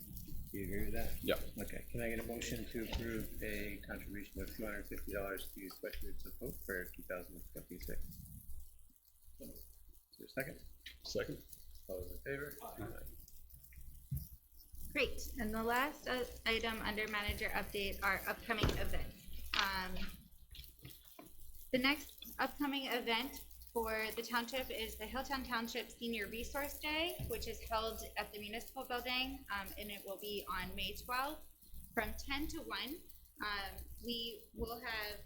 Do you agree with that? Yeah. Okay. Can I get a motion to approve a contribution of $250 to Sweatshirts of Hope for 2026? Is there a second? Second. All those in favor? Aye. Great, and the last item under manager update are upcoming events. The next upcoming event for the township is the Hilltown Township Senior Resource Day, which is held at the municipal building, and it will be on May 12th from 10 to 1. We will have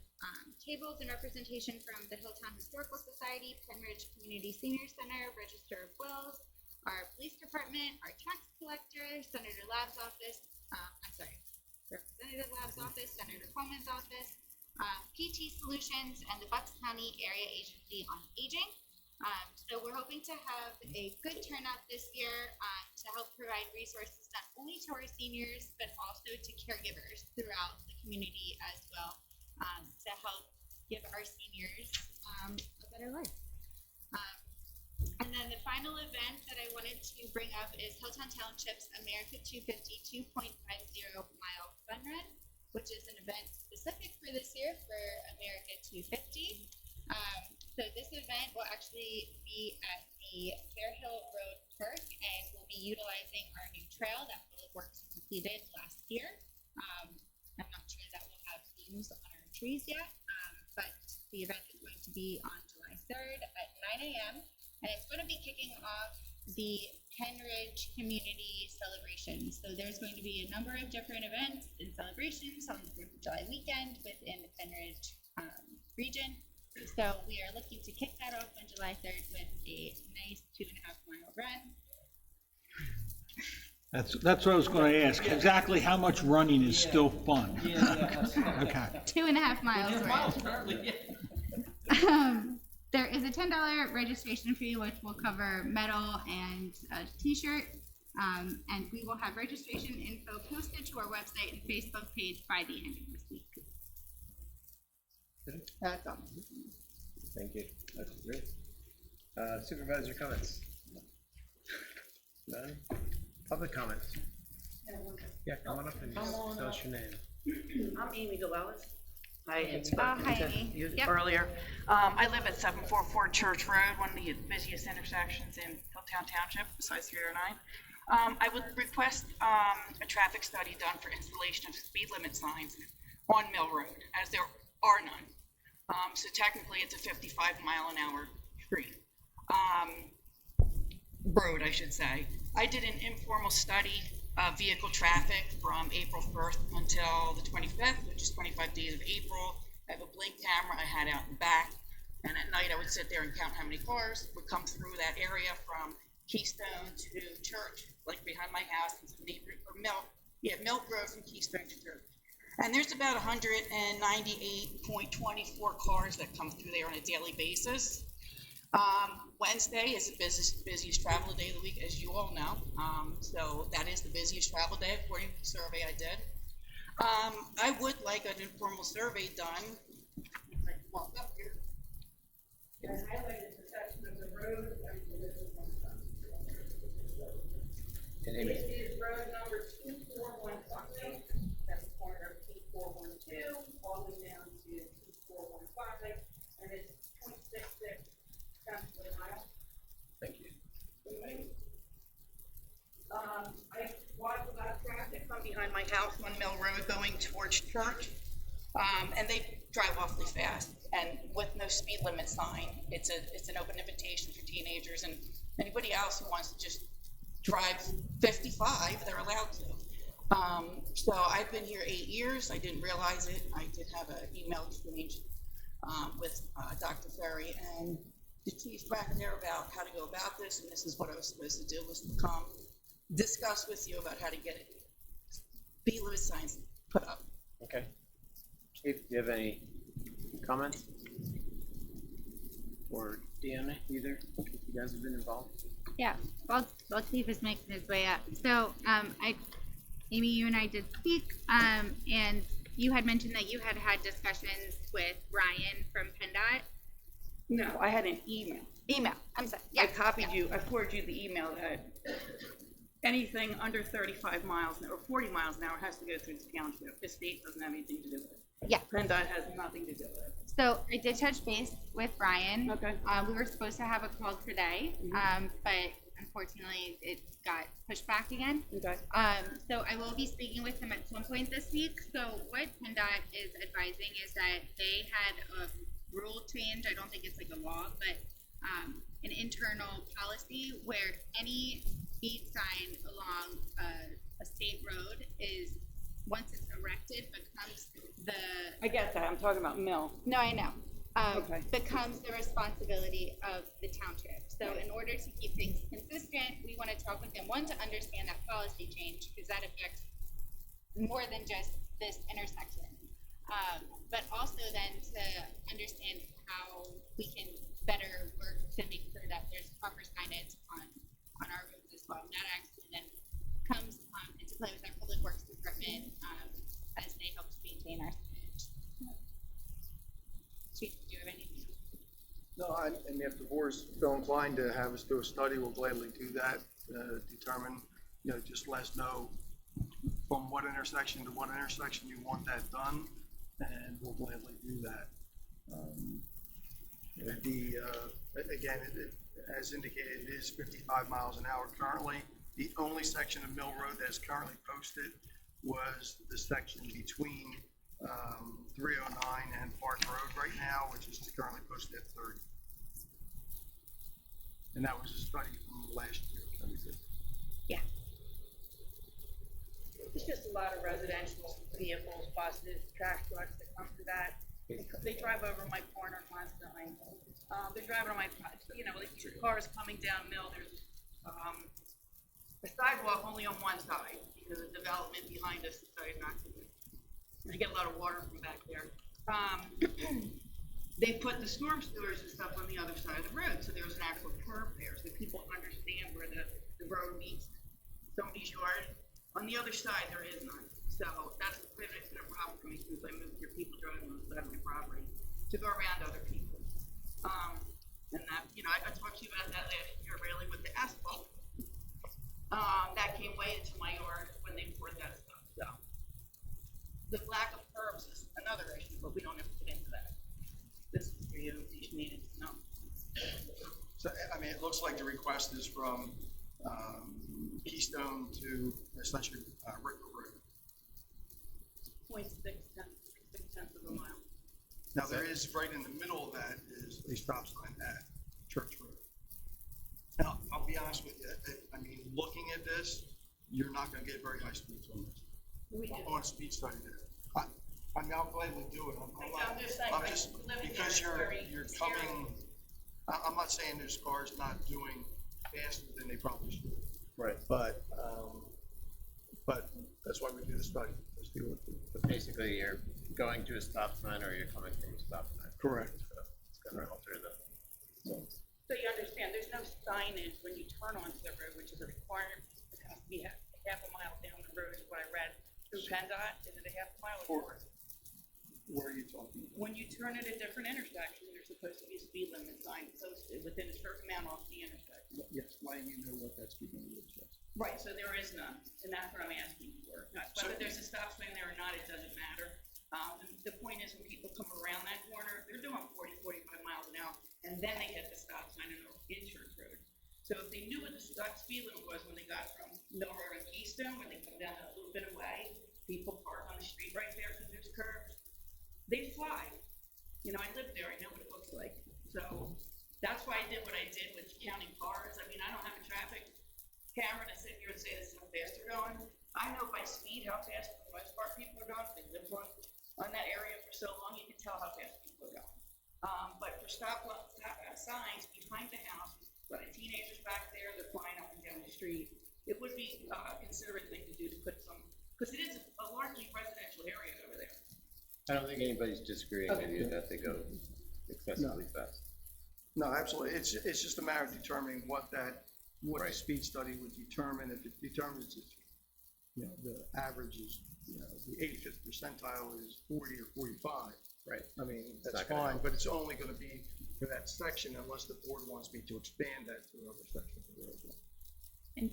tables and representation from the Hilltown Historical Society, Penridge Community Senior Center, Register of Wills, our police department, our tax collector, Senator Lab's office, Representative Lab's office, Senator Coleman's office, PT Solutions, and the Bucks County Area Agency on Aging. So we're hoping to have a good turnout this year to help provide resources not only to our seniors, but also to caregivers throughout the community as well, to help give our seniors a better life. And then the final event that I wanted to bring up is Hilltown Township's America 250 2.50-mile fun run, which is an event specific for this year for America 250. So this event will actually be at the Fair Hill Road Park, and we'll be utilizing our new trail that Public Works completed last year. I'm not sure that we'll have themes on our trees yet, but the event is going to be on July 3rd at 9 a.m. And it's going to be kicking off the Penridge Community Celebration. So there's going to be a number of different events and celebrations on the 4th of July weekend within the Penridge region. So we are looking to kick that off on July 3rd with a nice 2.5-mile run. That's what I was going to ask. Exactly how much running is still fun? Okay. 2.5 miles. There is a $10 registration fee, which will cover medal and a t-shirt. And we will have registration info posted to our website and Facebook page by the end of this week. That's all. Thank you. That's great. Supervisor comments? None? Public comments? Yeah, come on up and tell us your name. I'm Amy DeLellis. I had Hi, spoken to Amy. you Yep. earlier. I live at 744 Church Road, one of the busiest intersections in Hilltown Township, besides 309. I would request a traffic study done for installation of speed limit signs on Mill Road, as there are none. So technically, it's a 55-mile-an-hour street. Road, I should say. I did an informal study of vehicle traffic from April 1st until the 25th, which is 25 days of April. I have a blink camera I had out in the back, and at night I would sit there and count how many cars would come through that area from Keystone to Church, like behind my house, and some neighborhood, or Milk Road from Keystone to Church. And there's about 198.24 cars that come through there on a daily basis. Wednesday is the busiest travel day of the week, as you all know. So that is the busiest travel day according to the survey I did. I would like an informal survey done. If I can walk up here. I highlighted the section of the road. This is road number 2415. That's the corner of 2412, all the way down to 2415, and it's 0.66. Thank you. I watch a lot of traffic from behind my house on Mill Road going towards Church, and they drive awfully fast. And with no speed limit sign, it's an open invitation for teenagers and anybody else who wants to just drive 55. They're allowed to. So I've been here 8 years. I didn't realize it. I did have an email exchange with Dr. Ferry and the chief back there about how to go about this, and this is what I was supposed to do, was to come discuss with you about how to get it, speed limit signs put up. Okay. Chief, do you have any comments? Or Deanna, either? You guys have been involved? Yeah, while Chief is making his way up. So, Amy, you and I did speak, and you had mentioned that you had had discussions with Ryan from PennDOT. No, I had an email. I'm sorry. Yeah. I copied you, I forwarded you the email that anything under 35 miles or 40 miles an hour has to go through the township. The state doesn't have anything to do with it. Yeah. PennDOT has nothing to do with it. So I did touch base with Ryan. Okay. We were supposed to have a call today, but unfortunately it got pushed back again. Okay. So I will be speaking with him at some point this week. So what PennDOT is advising is that they had a rule change. I don't think it's like a law, but an internal policy where any speed sign along a state road is, once it's erected, becomes I get that. I'm talking about Mill. No, I know. Okay. Becomes the responsibility of the township. So in order to keep things consistent, we want to talk with them, one, to understand that policy change, because that affects more than just this intersection. But also then to understand how we can better work to make sure that there's proper signage on our roads as well. And that actually then comes into play with our public works department as they help to maintain our signage. Chief, do you have anything? No, and if the board's so inclined to have us do a study, we'll gladly do that, determine, just let us know from what intersection to what intersection you want that done, and we'll gladly do that. Again, as indicated, it is 55 miles an hour currently. The only section of Mill Road that is currently posted was the section between 309 and Park Road right now, which is currently posted at 30. And that was a study from last year. Yeah. It's just a lot of residential vehicles, buses, trash trucks that come through that. They drive over my corner constantly. They're driving on my, like cars coming down Mill. There's a sidewalk only on one side because of development behind us decided not to. I get a lot of water from back there. They put the storm sewers and stuff on the other side of the road, so there's an actual curb there, so people understand where the road meets somebody's yard. On the other side, there is none. So that's a problem for me, since I moved here, people driving on the side of my property to go around other people. And that, I talked to you about that last year, really, with the asphalt. That came way into my yard when they poured that stuff, so. The lack of curbs is another issue, but we don't have to get into that. This is for you, you needed to know. So, I mean, it looks like the request is from Keystone to essentially Ricker Road. 0.6 of a mile. Now, there is, right in the middle of that is a stop sign at Church Road. Now, I'll be honest with you, I mean, looking at this, you're not gonna get very high speeds on this. On a speed study there. I mean, I'll gladly do it. I'm just, because you're coming, I'm not saying there's cars not doing faster than they probably should. Right. But that's why we do the study. But basically, you're going to a stop sign or you're coming from a stop sign. Correct. So it's gonna alter the. So you understand, there's no signage when you turn onto the road, which is a requirement. It has to be half a mile down the road is what I read through PennDOT. Is it a half a mile or more? Where are you talking about? When you turn at a different intersection, there's supposed to be a speed limit sign posted within a certain amount off the intersection. Yes, why do you know what that speed limit is? Right, so there is none, and that's what I'm asking for. Whether there's a stop sign there or not, it doesn't matter. The point is when people come around that corner, they're doing 40, 45 miles an hour, and then they hit the stop sign and they're in Church Road. So if they knew what the speed limit was when they got from Mill Road to Keystone, when they come down a little bit away, people park on the street right there because there's curbs. They fly. I live there, I know what it looks like. So that's why I did what I did with counting cars. I mean, I don't have a traffic camera to sit here and say this is how fast they're going. I know by speed how fast for the most part people are going. They live on that area for so long, you can tell how fast people are going. But for stop signs behind the house, when a teenager's back there, they're flying up and down the street. It would be a considerate thing to do to put some, because it is a largely residential area over there. I don't think anybody's disagreeing with you that they go excessively fast. No, absolutely. It's just a matter of determining what the speed study would determine. If it determines that, the average is, the 85th percentile is 40 or 45. Right. I mean, that's fine, but it's only going to be for that section unless the board wants me to expand that to other sections of the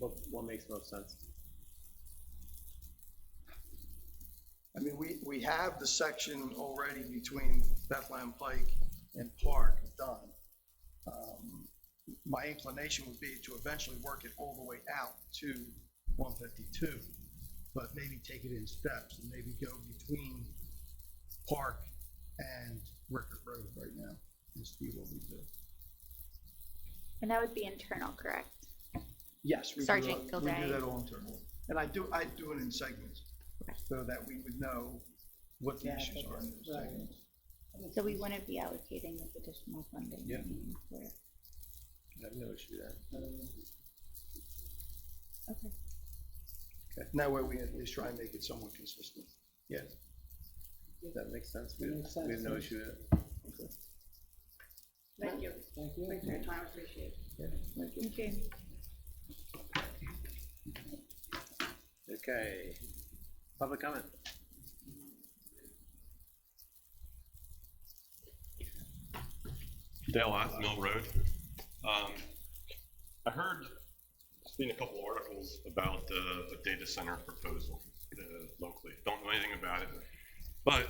road. What makes most sense? I mean, we have the section already between Bethlehem Pike and Park done. My inclination would be to eventually work it all the way out to 152, but maybe take it in steps and maybe go between Park and Rickert Road right now and see what we do. And that would be internal, correct? Yes, we Sergeant do that all internally. And I do it in segments so that we would know what the issues are in those segments. So we wouldn't be allocating this additional funding. Yeah. For it. I have no issue with that. Okay. And that way we at least try and make it somewhat consistent. Yeah. That makes sense. We have no issue with it. Okay. Thank you. Thank you. Thanks for your time, I appreciate it. Yeah, thank you. Thank you. Okay. Public comment. Dale Ott, Mill Road. I heard, seen a couple articles about a data center proposal locally. Don't know anything about it, but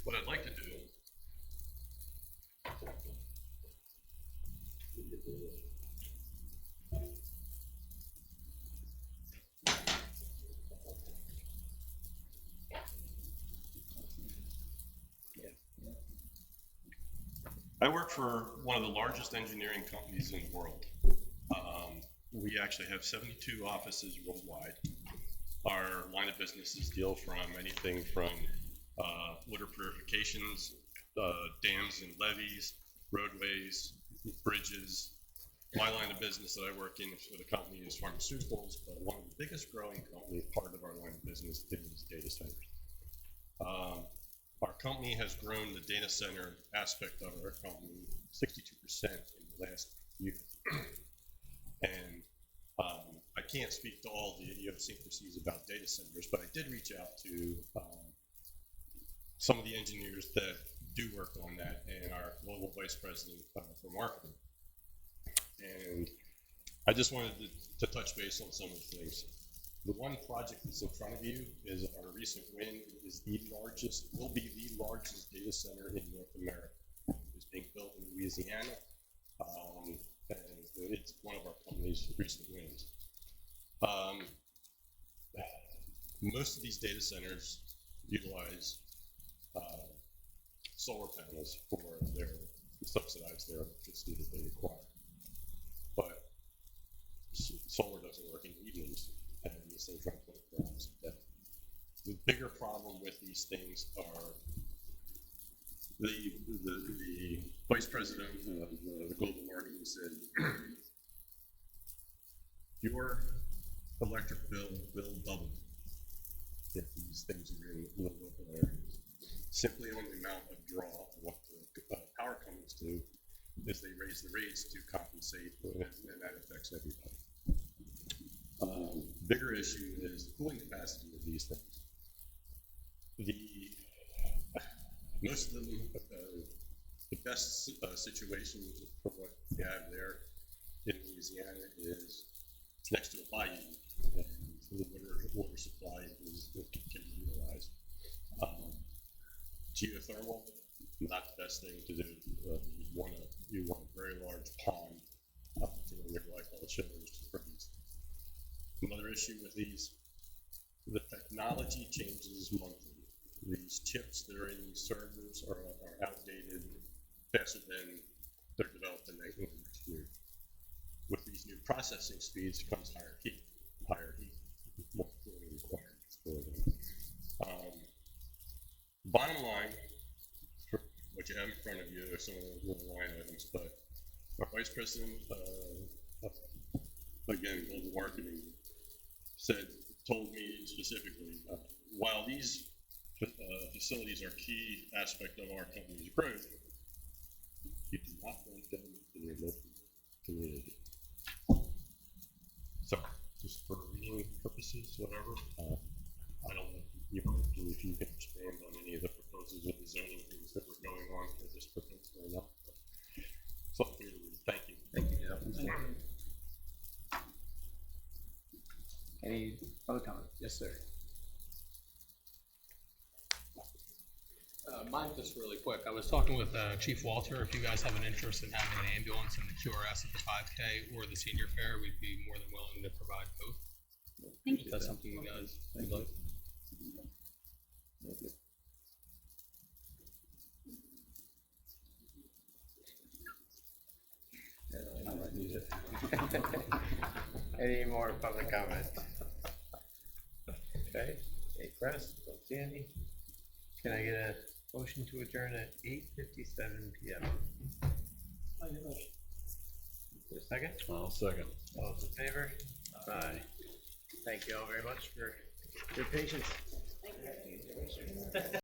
what I'd like to do I work for one of the largest engineering companies in the world. We actually have 72 offices worldwide. Our line of businesses deal from anything from water purifications, dams and levees, roadways, bridges. My line of business that I work in for the company is pharmaceuticals, but one of the biggest growing companies, part of our line of business is data centers. Our company has grown the data center aspect of our company 62% in the last year. And I can't speak to all the idiosyncrasies about data centers, but I did reach out to some of the engineers that do work on that and our global vice president for marketing. And I just wanted to touch base on some of the things. The one project that's in front of you is our recent win. It is the largest, will be the largest data center in North America. It's being built in Louisiana, and it's one of our company's recent wins. Most of these data centers utilize solar panels for subsidize their electricity that they require. But solar doesn't work in the evenings, and these things run 24 hours a day. The bigger problem with these things are the vice president of the global marketing said, your electric bill will double if these things are in the local areas. Simply on the amount of draw, what the power companies do is they raise the rates to compensate, and that affects everybody. Bigger issue is the cooling capacity of these things. Most of them, the best situation for what we have there in Louisiana is next to a bayou, and the water supply can be utilized. Geothermal, not the best thing to do. You want a very large pond to where all chillers to produce. Another issue with these, the technology changes monthly. These chips that are in these servers are outdated faster than they're developed in the next year. With these new processing speeds comes higher heat, more cooling requirements for them. Bottom line, for what you have in front of you are some of the little line items, but our vice president, again, global marketing, told me specifically, while these facilities are key aspect of our company's growth, you do not want them in your local community. So, just for reading purposes, whatever, I don't know if you can expand on any of the proposals or the zoning things that were going on for this proposal or not. So, thank you. Thank you. Any other comments? Yes, sir. Mine just really quick. I was talking with Chief Walter. If you guys have an interest in having an ambulance in the QRS at the 5K or the senior fair, we'd be more than willing to provide both. Thank you. If that's something you guys would like. Thank you. Any more public comment? Okay, hey, press, don't see any. Can I get a motion to adjourn at 8:57 p.m.? For a second? I'll second. All those in favor? Aye. Thank you all very much for your patience.